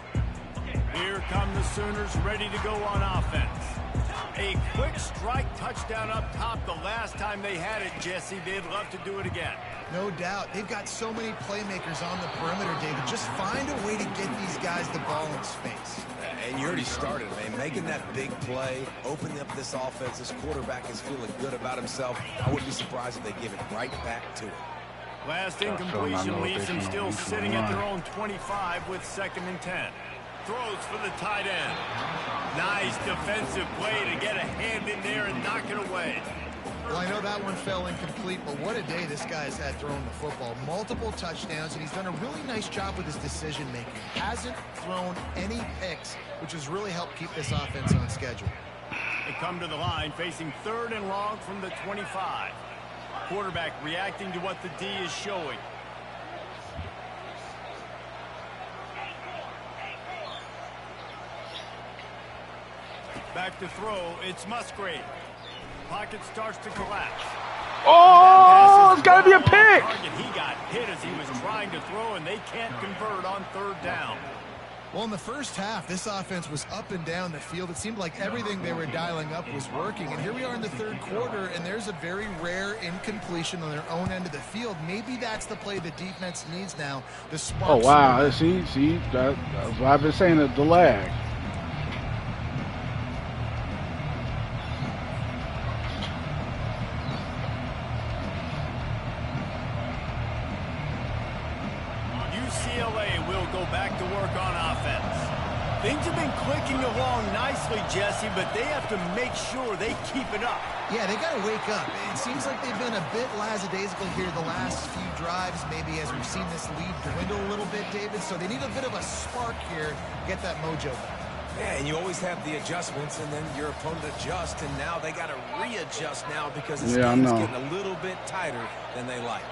Here come the Sooners ready to go on offense. A quick strike touchdown up top the last time they had it, Jesse. They'd love to do it again. No doubt. They've got so many playmakers on the perimeter, David. Just find a way to get these guys the ball in space. And you already started, man. Making that big play, opening up this offense. This quarterback is feeling good about himself. I wouldn't be surprised if they give it right back to him. Last incompletion leaves them still sitting at their own 25 with 2nd and 10. Throws for the tight end. Nice defensive play to get a hand in there and knock it away. Well, I know that one fell incomplete, but what a day this guy's had throwing the football. Multiple touchdowns, and he's done a really nice job with his decision-making. Hasn't thrown any picks, which has really helped keep this offense on schedule. They come to the line facing 3rd and long from the 25. Quarterback reacting to what the D is showing. Back to throw, it's Musgrave. Pocket starts to collapse. Oh, it's got to be a pick. He got hit as he was trying to throw, and they can't convert on 3rd down. Well, in the first half, this offense was up and down the field. It seemed like everything they were dialing up was working. And here we are in the 3rd quarter, and there's a very rare incompletion on their own end of the field. Maybe that's the play the defense needs now. The spark. Oh, wow. See, that's what I've been saying, the lag. UCLA will go back to work on offense. Things have been clicking along nicely, Jesse, but they have to make sure they keep it up. Yeah, they got to wake up. It seems like they've been a bit lackadaisical here the last few drives, maybe as we've seen this lead dwindle a little bit, David. So they need a bit of a spark here to get that mojo back. Yeah, and you always have the adjustments, and then your opponent adjusts, and now they got to readjust now because this game's getting a little bit tighter than they like.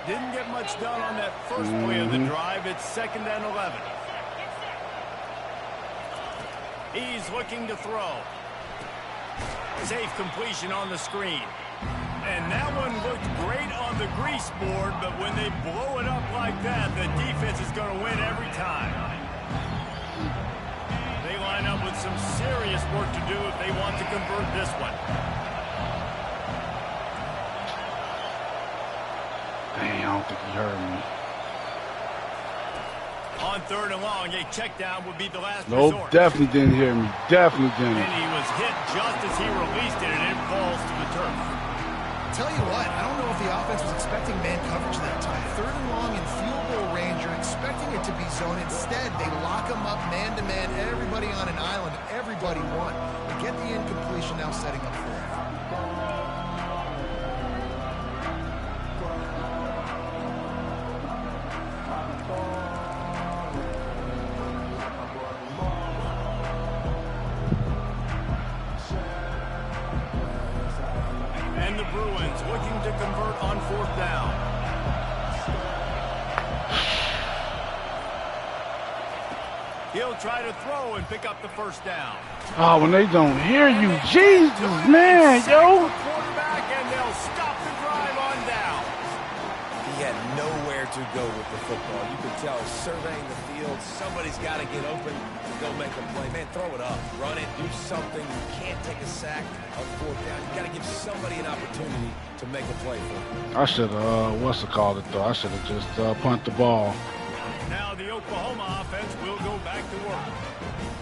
Didn't get much done on that first play of the drive. It's 2nd and 11. He's looking to throw. Safe completion on the screen. And that one looked great on the grease board, but when they blow it up like that, the defense is going to win every time. They line up with some serious work to do if they want to convert this one. Dang, I don't think he heard me. On 3rd and long, a check down would be the last Nope, resort. definitely didn't hear me. Definitely didn't. And he was hit just as he released it, and it falls to the turf. Tell you what, I don't know if the offense was expecting man coverage that time. 3rd and long in field goal range, you're expecting it to be zone. Instead, they lock them up man-to-man, everybody on an island, everybody won. They get the incompletion now setting up for it. And the Bruins looking to convert on 4th down. He'll try to throw and pick up the 1st down. Oh, when they don't hear you, Jesus, man, yo. Quarterback, and they'll stop the drive on down. He had nowhere to go with the football. You could tell surveying the field, somebody's got to get open to go make a play. Man, throw it up, run it, do something. You can't take a sack on 4th down. You got to give somebody an opportunity to make a play for you. I should have, what's it called it though? I should have just punt the ball. Now the Oklahoma offense will go back to work.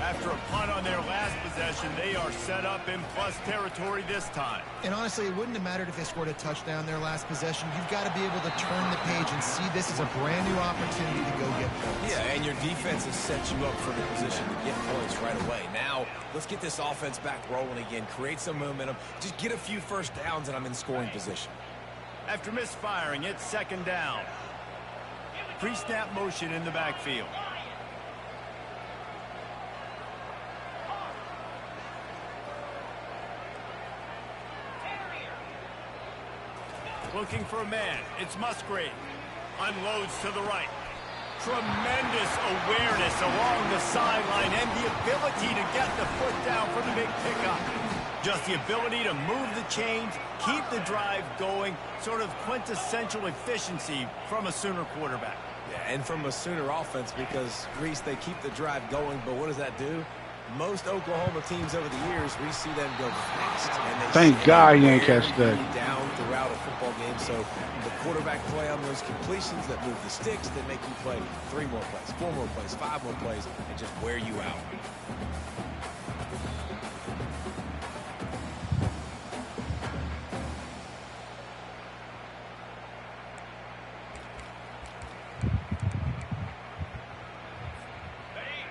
After a punt on their last possession, they are set up in plus territory this time. And honestly, it wouldn't have mattered if they scored a touchdown their last possession. You've got to be able to turn the page and see this as a brand new opportunity to go get points. Yeah, and your defense has set you up for the position to get points right away. Now, let's get this offense back rolling again. Create some momentum. Just get a few 1st downs, and I'm in scoring position. After misfiring, it's 2nd down. Pre-snap motion in the backfield. Looking for a man. It's Musgrave. Unloads to the right. Tremendous awareness along the sideline and the ability to get the foot down for the big pickup. Just the ability to move the chains, keep the drive going, sort of quintessential efficiency from a Sooner quarterback. Yeah, and from a Sooner offense, because, Reese, they keep the drive going, but what does that do? Most Oklahoma teams over the years, we see them go fast. And they Thank God he ain't catch that. Down throughout a football game. So the quarterback play on those completions that move the sticks, that make you play 3 more plays, 4 more plays, 5 more plays, and just wear you out.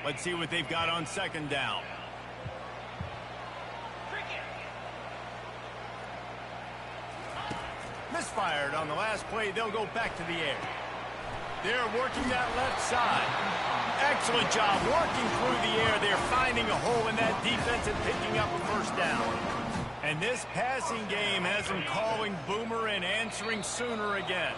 Let's see what they've got on 2nd down. 3 required. On the last play, they'll go back to the air. They're working that left side. Excellent job working through the air. They're finding a hole in that defense and picking up a first down. And this passing game has them calling Boomer and answering Sooner again.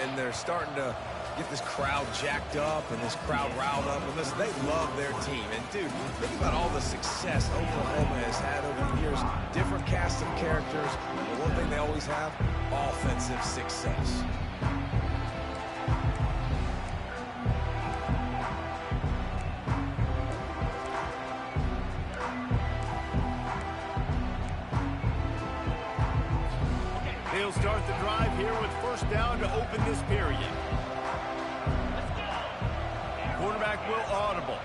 And they're starting to get this crowd jacked up and this crowd riled up. And listen, they love their team. And, dude, think about all the success Oklahoma has had over the years. Different cast of characters. But one thing they always have, offensive success. They'll start the drive here with first down to open this period. Quarterback will audible.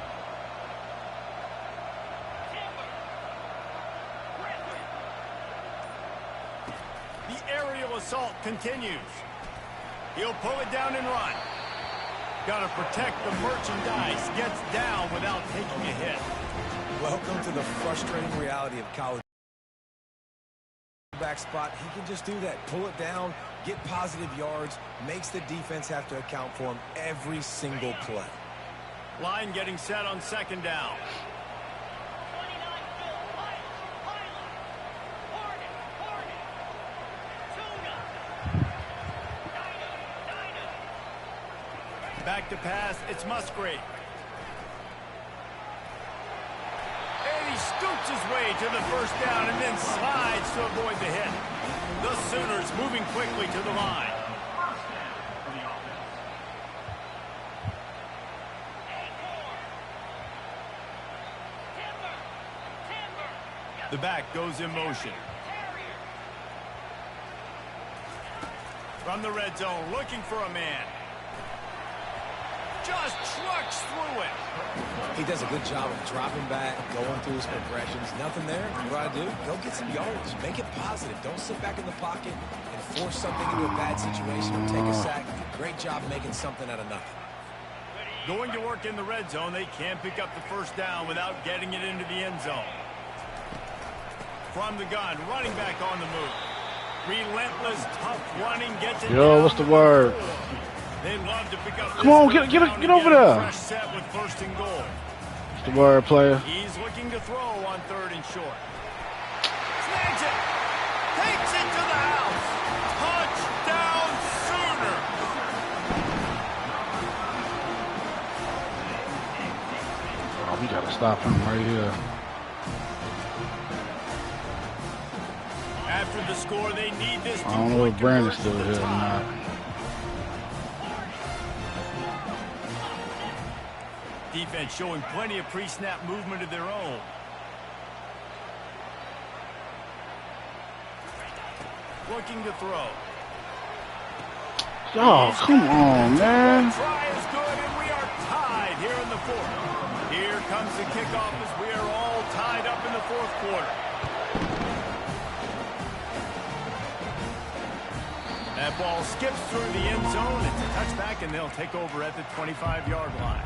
The aerial assault continues. He'll pull it down and run. Got to protect the merchandise. Gets down without taking a hit. Welcome to the frustrating reality of college. Back spot, he can just do that. Pull it down, get positive yards, makes the defense have to account for him every single play. Line getting set on second down. Back to pass, it's Musgrave. And he scoops his way to the first down and then slides to avoid the hit. The Sooners moving quickly to the line. The back goes in motion. From the red zone, looking for a man. Just trucks through it. He does a good job of dropping back, going through his progressions. Nothing there. You got to do, go get some yards. Make it positive. Don't sit back in the pocket and force something into a bad situation or take a sack. Great job making something out of nothing. Going to work in the red zone. They can't pick up the first down without getting it into the end zone. From the gun, running back on the move. Relentless, tough running, gets it. Yo, what's the word? They love to pick up. Come on, get over there. Fresh set with first and goal. What's the word, player? He's looking to throw on third and short. Snags it. Takes it to the house. Touchdown, Sooner. Oh, we got to stop him right here. After the score, they need this. I don't know if Brandon's still here or not. Defense showing plenty of pre-snap movement of their own. Looking to throw. Oh, come on, man. Try is good, and we are tied here in the fourth. Here comes the kickoff as we are all tied up in the fourth quarter. That ball skips through the end zone. It's a touchback, and they'll take over at the 25-yard line.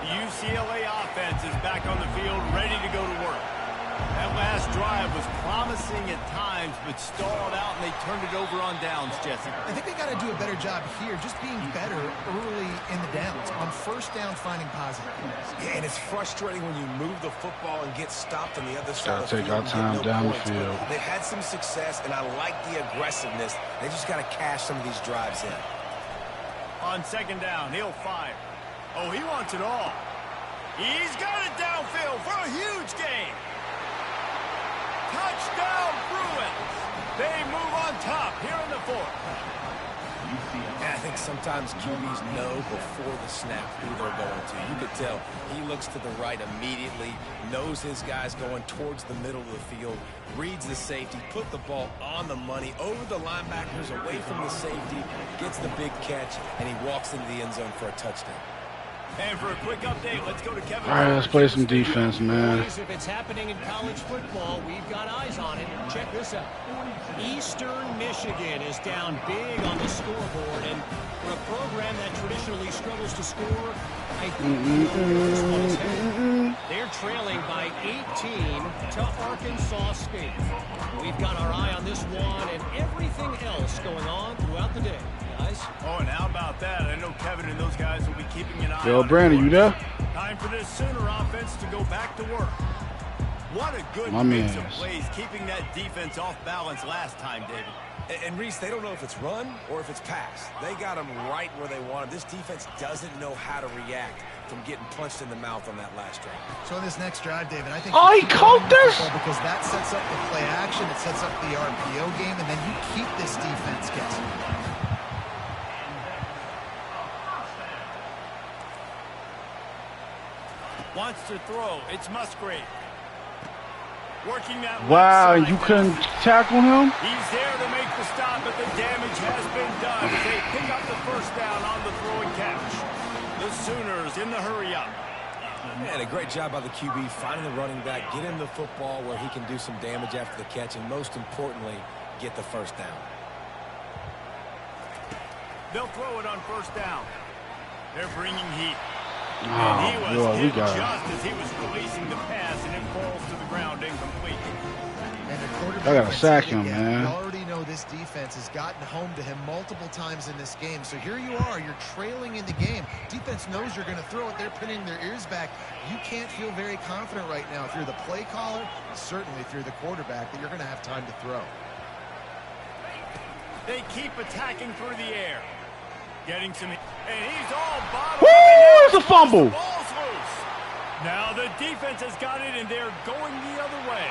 UCLA offense is back on the field, ready to go to work. That last drive was promising at times, but stalled out, and they turned it over on downs, Jesse. I think they got to do a better job here, just being better early in the downs. On first down, finding positive plays. Yeah, and it's frustrating when you move the football and get stopped on the other side of the Take field. our time down the field. They've had some success, and I like the aggressiveness. They just got to cash some of these drives in. On second down, he'll fire. Oh, he wants it all. He's got it downfield for a huge gain. Touchdown, Bruins. They move on top here in the fourth. And I think sometimes QBs know before the snap who they're going to. You could tell he looks to the right immediately, knows his guy's going towards the middle of the field, reads the safety, put the ball on the money, over the linebackers, away from the safety, gets the big catch, and he walks into the end zone for a touchdown. And for a quick update, let's go to Kevin. All right, let's play some defense, man. If it's happening in college football, we've got eyes on it. Check this out. Eastern Michigan is down big on the scoreboard, and for a program that traditionally struggles to score, I think this one is headed. They're trailing by 18 to Arkansas State. We've got our eye on this one and everything else going on throughout the day. Guys? Oh, and how about that? I know Kevin and those guys will be keeping an eye Yo, on Brandon, you there? Time for this Sooner offense to go back to work. What a good mix of plays, keeping that defense off balance last time, David. And Reese, they don't know if it's run or if it's pass. They got them right where they want them. This defense doesn't know how to react from getting punched in the mouth on that last drive. So in this next drive, David, I think... Oh, he caught this? Because that sets up the play action, it sets up the RPO game, and then you keep this defense guessing. Wants to throw. It's Musgrave. Working that wow, you couldn't tackle him? He's there to make the stop, but the damage has been done as they pick up the first down on the throw and catch. The Sooners in the hurry up. Man, a great job by the QB finding the running back, get him the football where he can do some damage after the catch, and most importantly, get the first down. They'll throw it on first down. They're bringing heat. Oh, and he was hit just as he was releasing the pass, and it falls to the ground incomplete. I gotta sack him, man. You already know this defense has gotten home to him multiple times in this game. So here you are, you're trailing in the game. Defense knows you're going to throw it. They're pinning their ears back. You can't feel very confident right now if you're the play caller, and certainly if you're the quarterback, that you're going to have time to throw. They keep attacking through the air. Getting some, and he's all bottom. Woo! It's a fumble. The ball's loose. Now the defense has got it, and they're going the other way.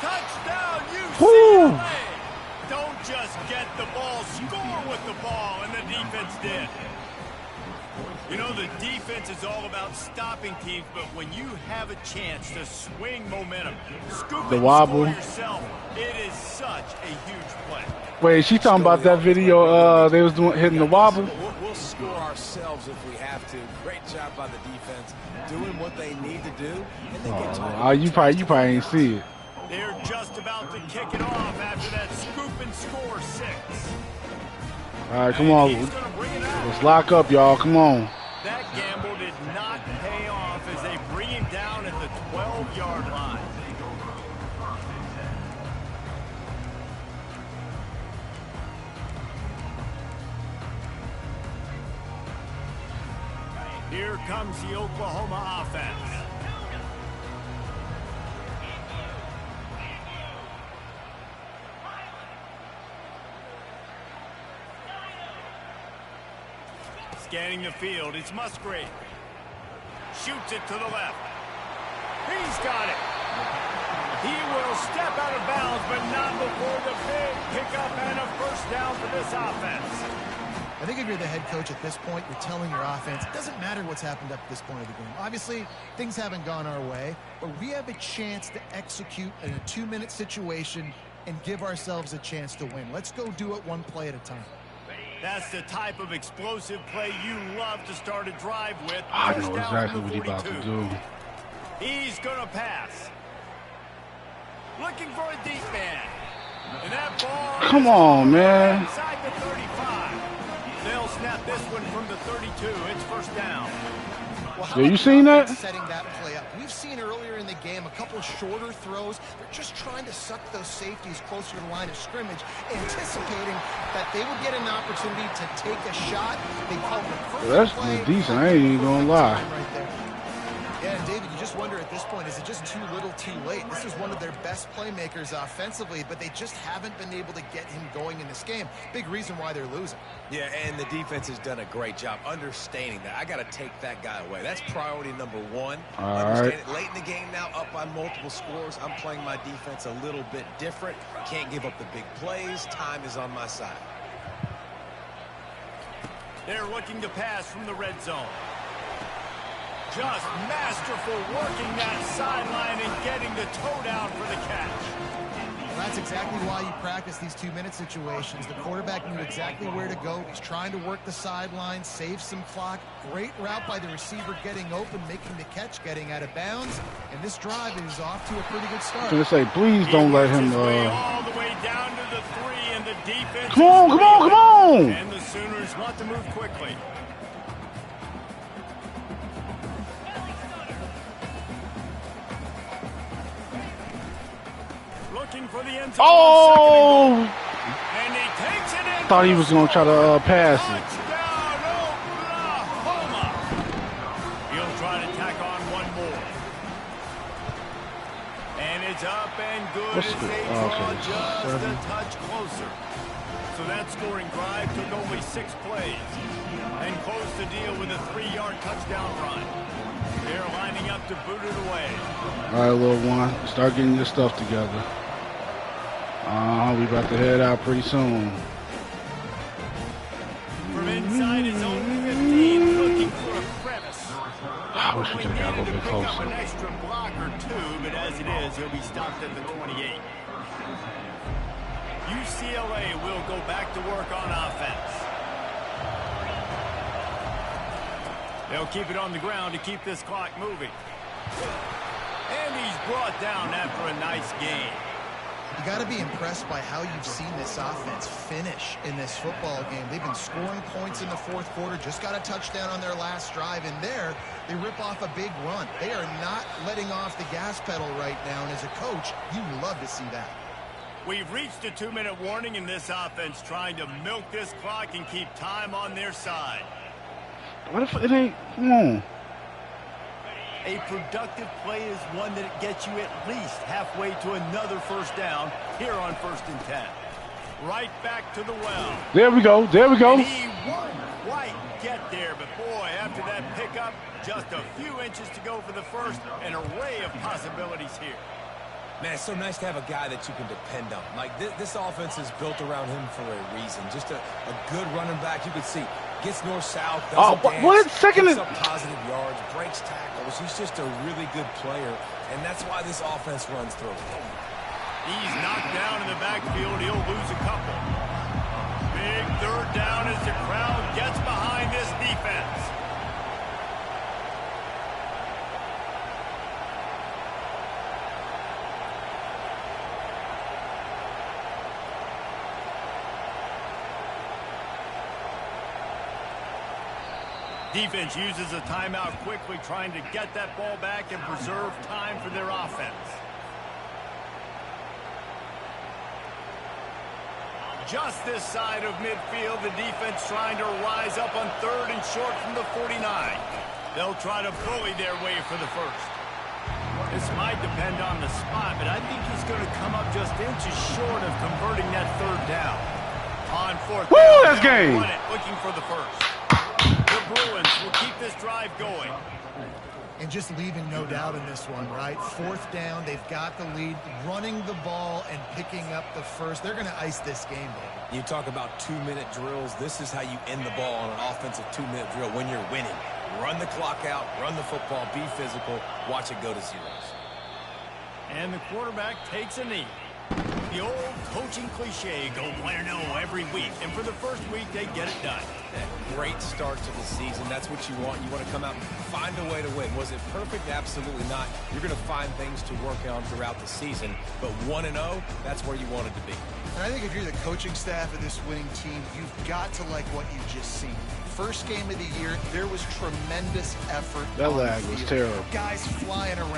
Touchdown, UCLA! Don't just get the ball, score with the ball, and the defense did. You know, the defense is all about stopping teams, but when you have a chance to swing momentum, scoop the and wobble. score yourself, it is such a huge play. Wait, she talking about that video they was doing hitting the wobble? We'll score ourselves if we have to. Great job by the defense, doing what they need to do, and they get time. You probably ain't see it. They're just about to kick it off after that scoop and score 6. All right, come on. Let's lock up, y'all. Come on. That gamble did not pay off as they bring him down at the 12-yard line. Here comes the Oklahoma offense. Scanning the field, it's Musgrave. Shoots it to the left. He's got it. He will step out of bounds, but not before the big pickup and a first down for this offense. I think if you're the head coach at this point, you're telling your offense, it doesn't matter what's happened up to this point of the game. Obviously, things haven't gone our way, but we have a chance to execute in a 2-minute situation and give ourselves a chance to win. Let's go do it one play at a time. That's the type of explosive play you love to start a drive with. I know exactly what he's about to do. He's going to pass. Looking for a deep man. And that ball... Come on, man. Inside the 35. They'll snap this one from the 32. It's first down. Well, yeah, you seen that? Setting that play up. We've seen earlier in the game a couple shorter throws. They're just trying to suck those safeties closer to the line of scrimmage, anticipating that they would get an opportunity to take a shot. They call it the first that's play. Decent. I ain't even gonna lie. Right there. Yeah, and David, you just wonder at this point, is it just too little too late? This is one of their best playmakers offensively, but they just haven't been able to get him going in this game. Big reason why they're losing. Yeah, and the defense has done a great job understanding that. I got to take that guy away. That's priority number one. Understand it. Late in the game now, up by multiple scores. I'm playing my defense a little bit different. Can't give up the big plays. Time is on my side. They're looking to pass from the red zone. Just masterful working that sideline and getting the toe down for the catch. Well, that's exactly why you practice these 2-minute situations. The quarterback knew exactly where to go. He's trying to work the sideline, save some clock. Great route by the receiver getting open, making the catch, getting out of bounds. And this drive is off to a pretty good start. I'm gonna say, please don't let him. All the way down to the 3, and the defense. Come on, come on, come on! And the Sooners want to move quickly. runs Oh! on 2nd and goal. And he takes it in. Thought he was going to try to pass it. Touchdown, Oklahoma. He'll try to tack on one more. And it's up and good What's as the- they oh, draw okay, just 7. a touch closer. So that scoring drive took only 6 plays and closed the deal with a 3-yard touchdown run. They're lining up to boot it away. All right, little one. Start getting your stuff together. We about to head out pretty soon. From inside his own 15, looking for a crevice. I wish we could have got a little bit Pick up an closer. extra block or 2, but as it is, he'll be stopped at the 28. UCLA will go back to work on offense. They'll keep it on the ground to keep this clock moving. And he's brought down after a nice game. You got to be impressed by how you've seen this offense finish in this football game. They've been scoring points in the 4th quarter, just got a touchdown on their last drive, and there they rip off a big run. They are not letting off the gas pedal right now, and as a coach, you love to see that. We've reached a 2-minute warning in this offense, trying to milk this clock and keep time on their side. What if it ain't? Come on. A productive play is one that gets you at least halfway to another first down here on 1st and 10. Right back to the well. There we go. There we go. And he won't quite get there, but boy, after that pickup, just a few inches to go for the first. An array of possibilities here. Man, it's so nice to have a guy that you can depend on. Like, this offense is built around him for a reason. Just a good running back. You can see, gets north-south, doesn't dance, what? Second picks and... up positive yards, breaks tackles. He's just a really good player, and that's why this offense runs through him. He's knocked down in the backfield. He'll lose a couple. Big 3rd down as the crowd gets behind this defense. Defense uses a timeout quickly, trying to get that ball back and preserve time for their offense. Just this side of midfield, the defense trying to rise up on 3rd and short from the 49. They'll try to bully their way for the first. This might depend on the spot, but I think he's going to come up just inches short of converting that 3rd down. On 4th Woo, down, that's game. run it, looking for the first. The Bruins will keep this drive going. And just leaving no doubt in this one, right? 4th down, they've got the lead, running the ball and picking up the first. They're going to ice this game, baby. You talk about 2-minute drills. This is how you end the ball on an offensive 2-minute drill when you're winning. Run the clock out, run the football, be physical, watch it go to zeros. And the quarterback takes a knee. The old coaching cliche, go play or no every week. And for the first week, they get it done. Great start to the season. That's what you want. You want to come out and find a way to win. Was it perfect? Absolutely not. You're going to find things to work on throughout the season. But 1-0, that's where you want it to be. And I think if you're the coaching staff of this winning team, you've got to like what you've just seen. First game of the year, there was tremendous effort. That on the lag was field. terrible. Guys flying around.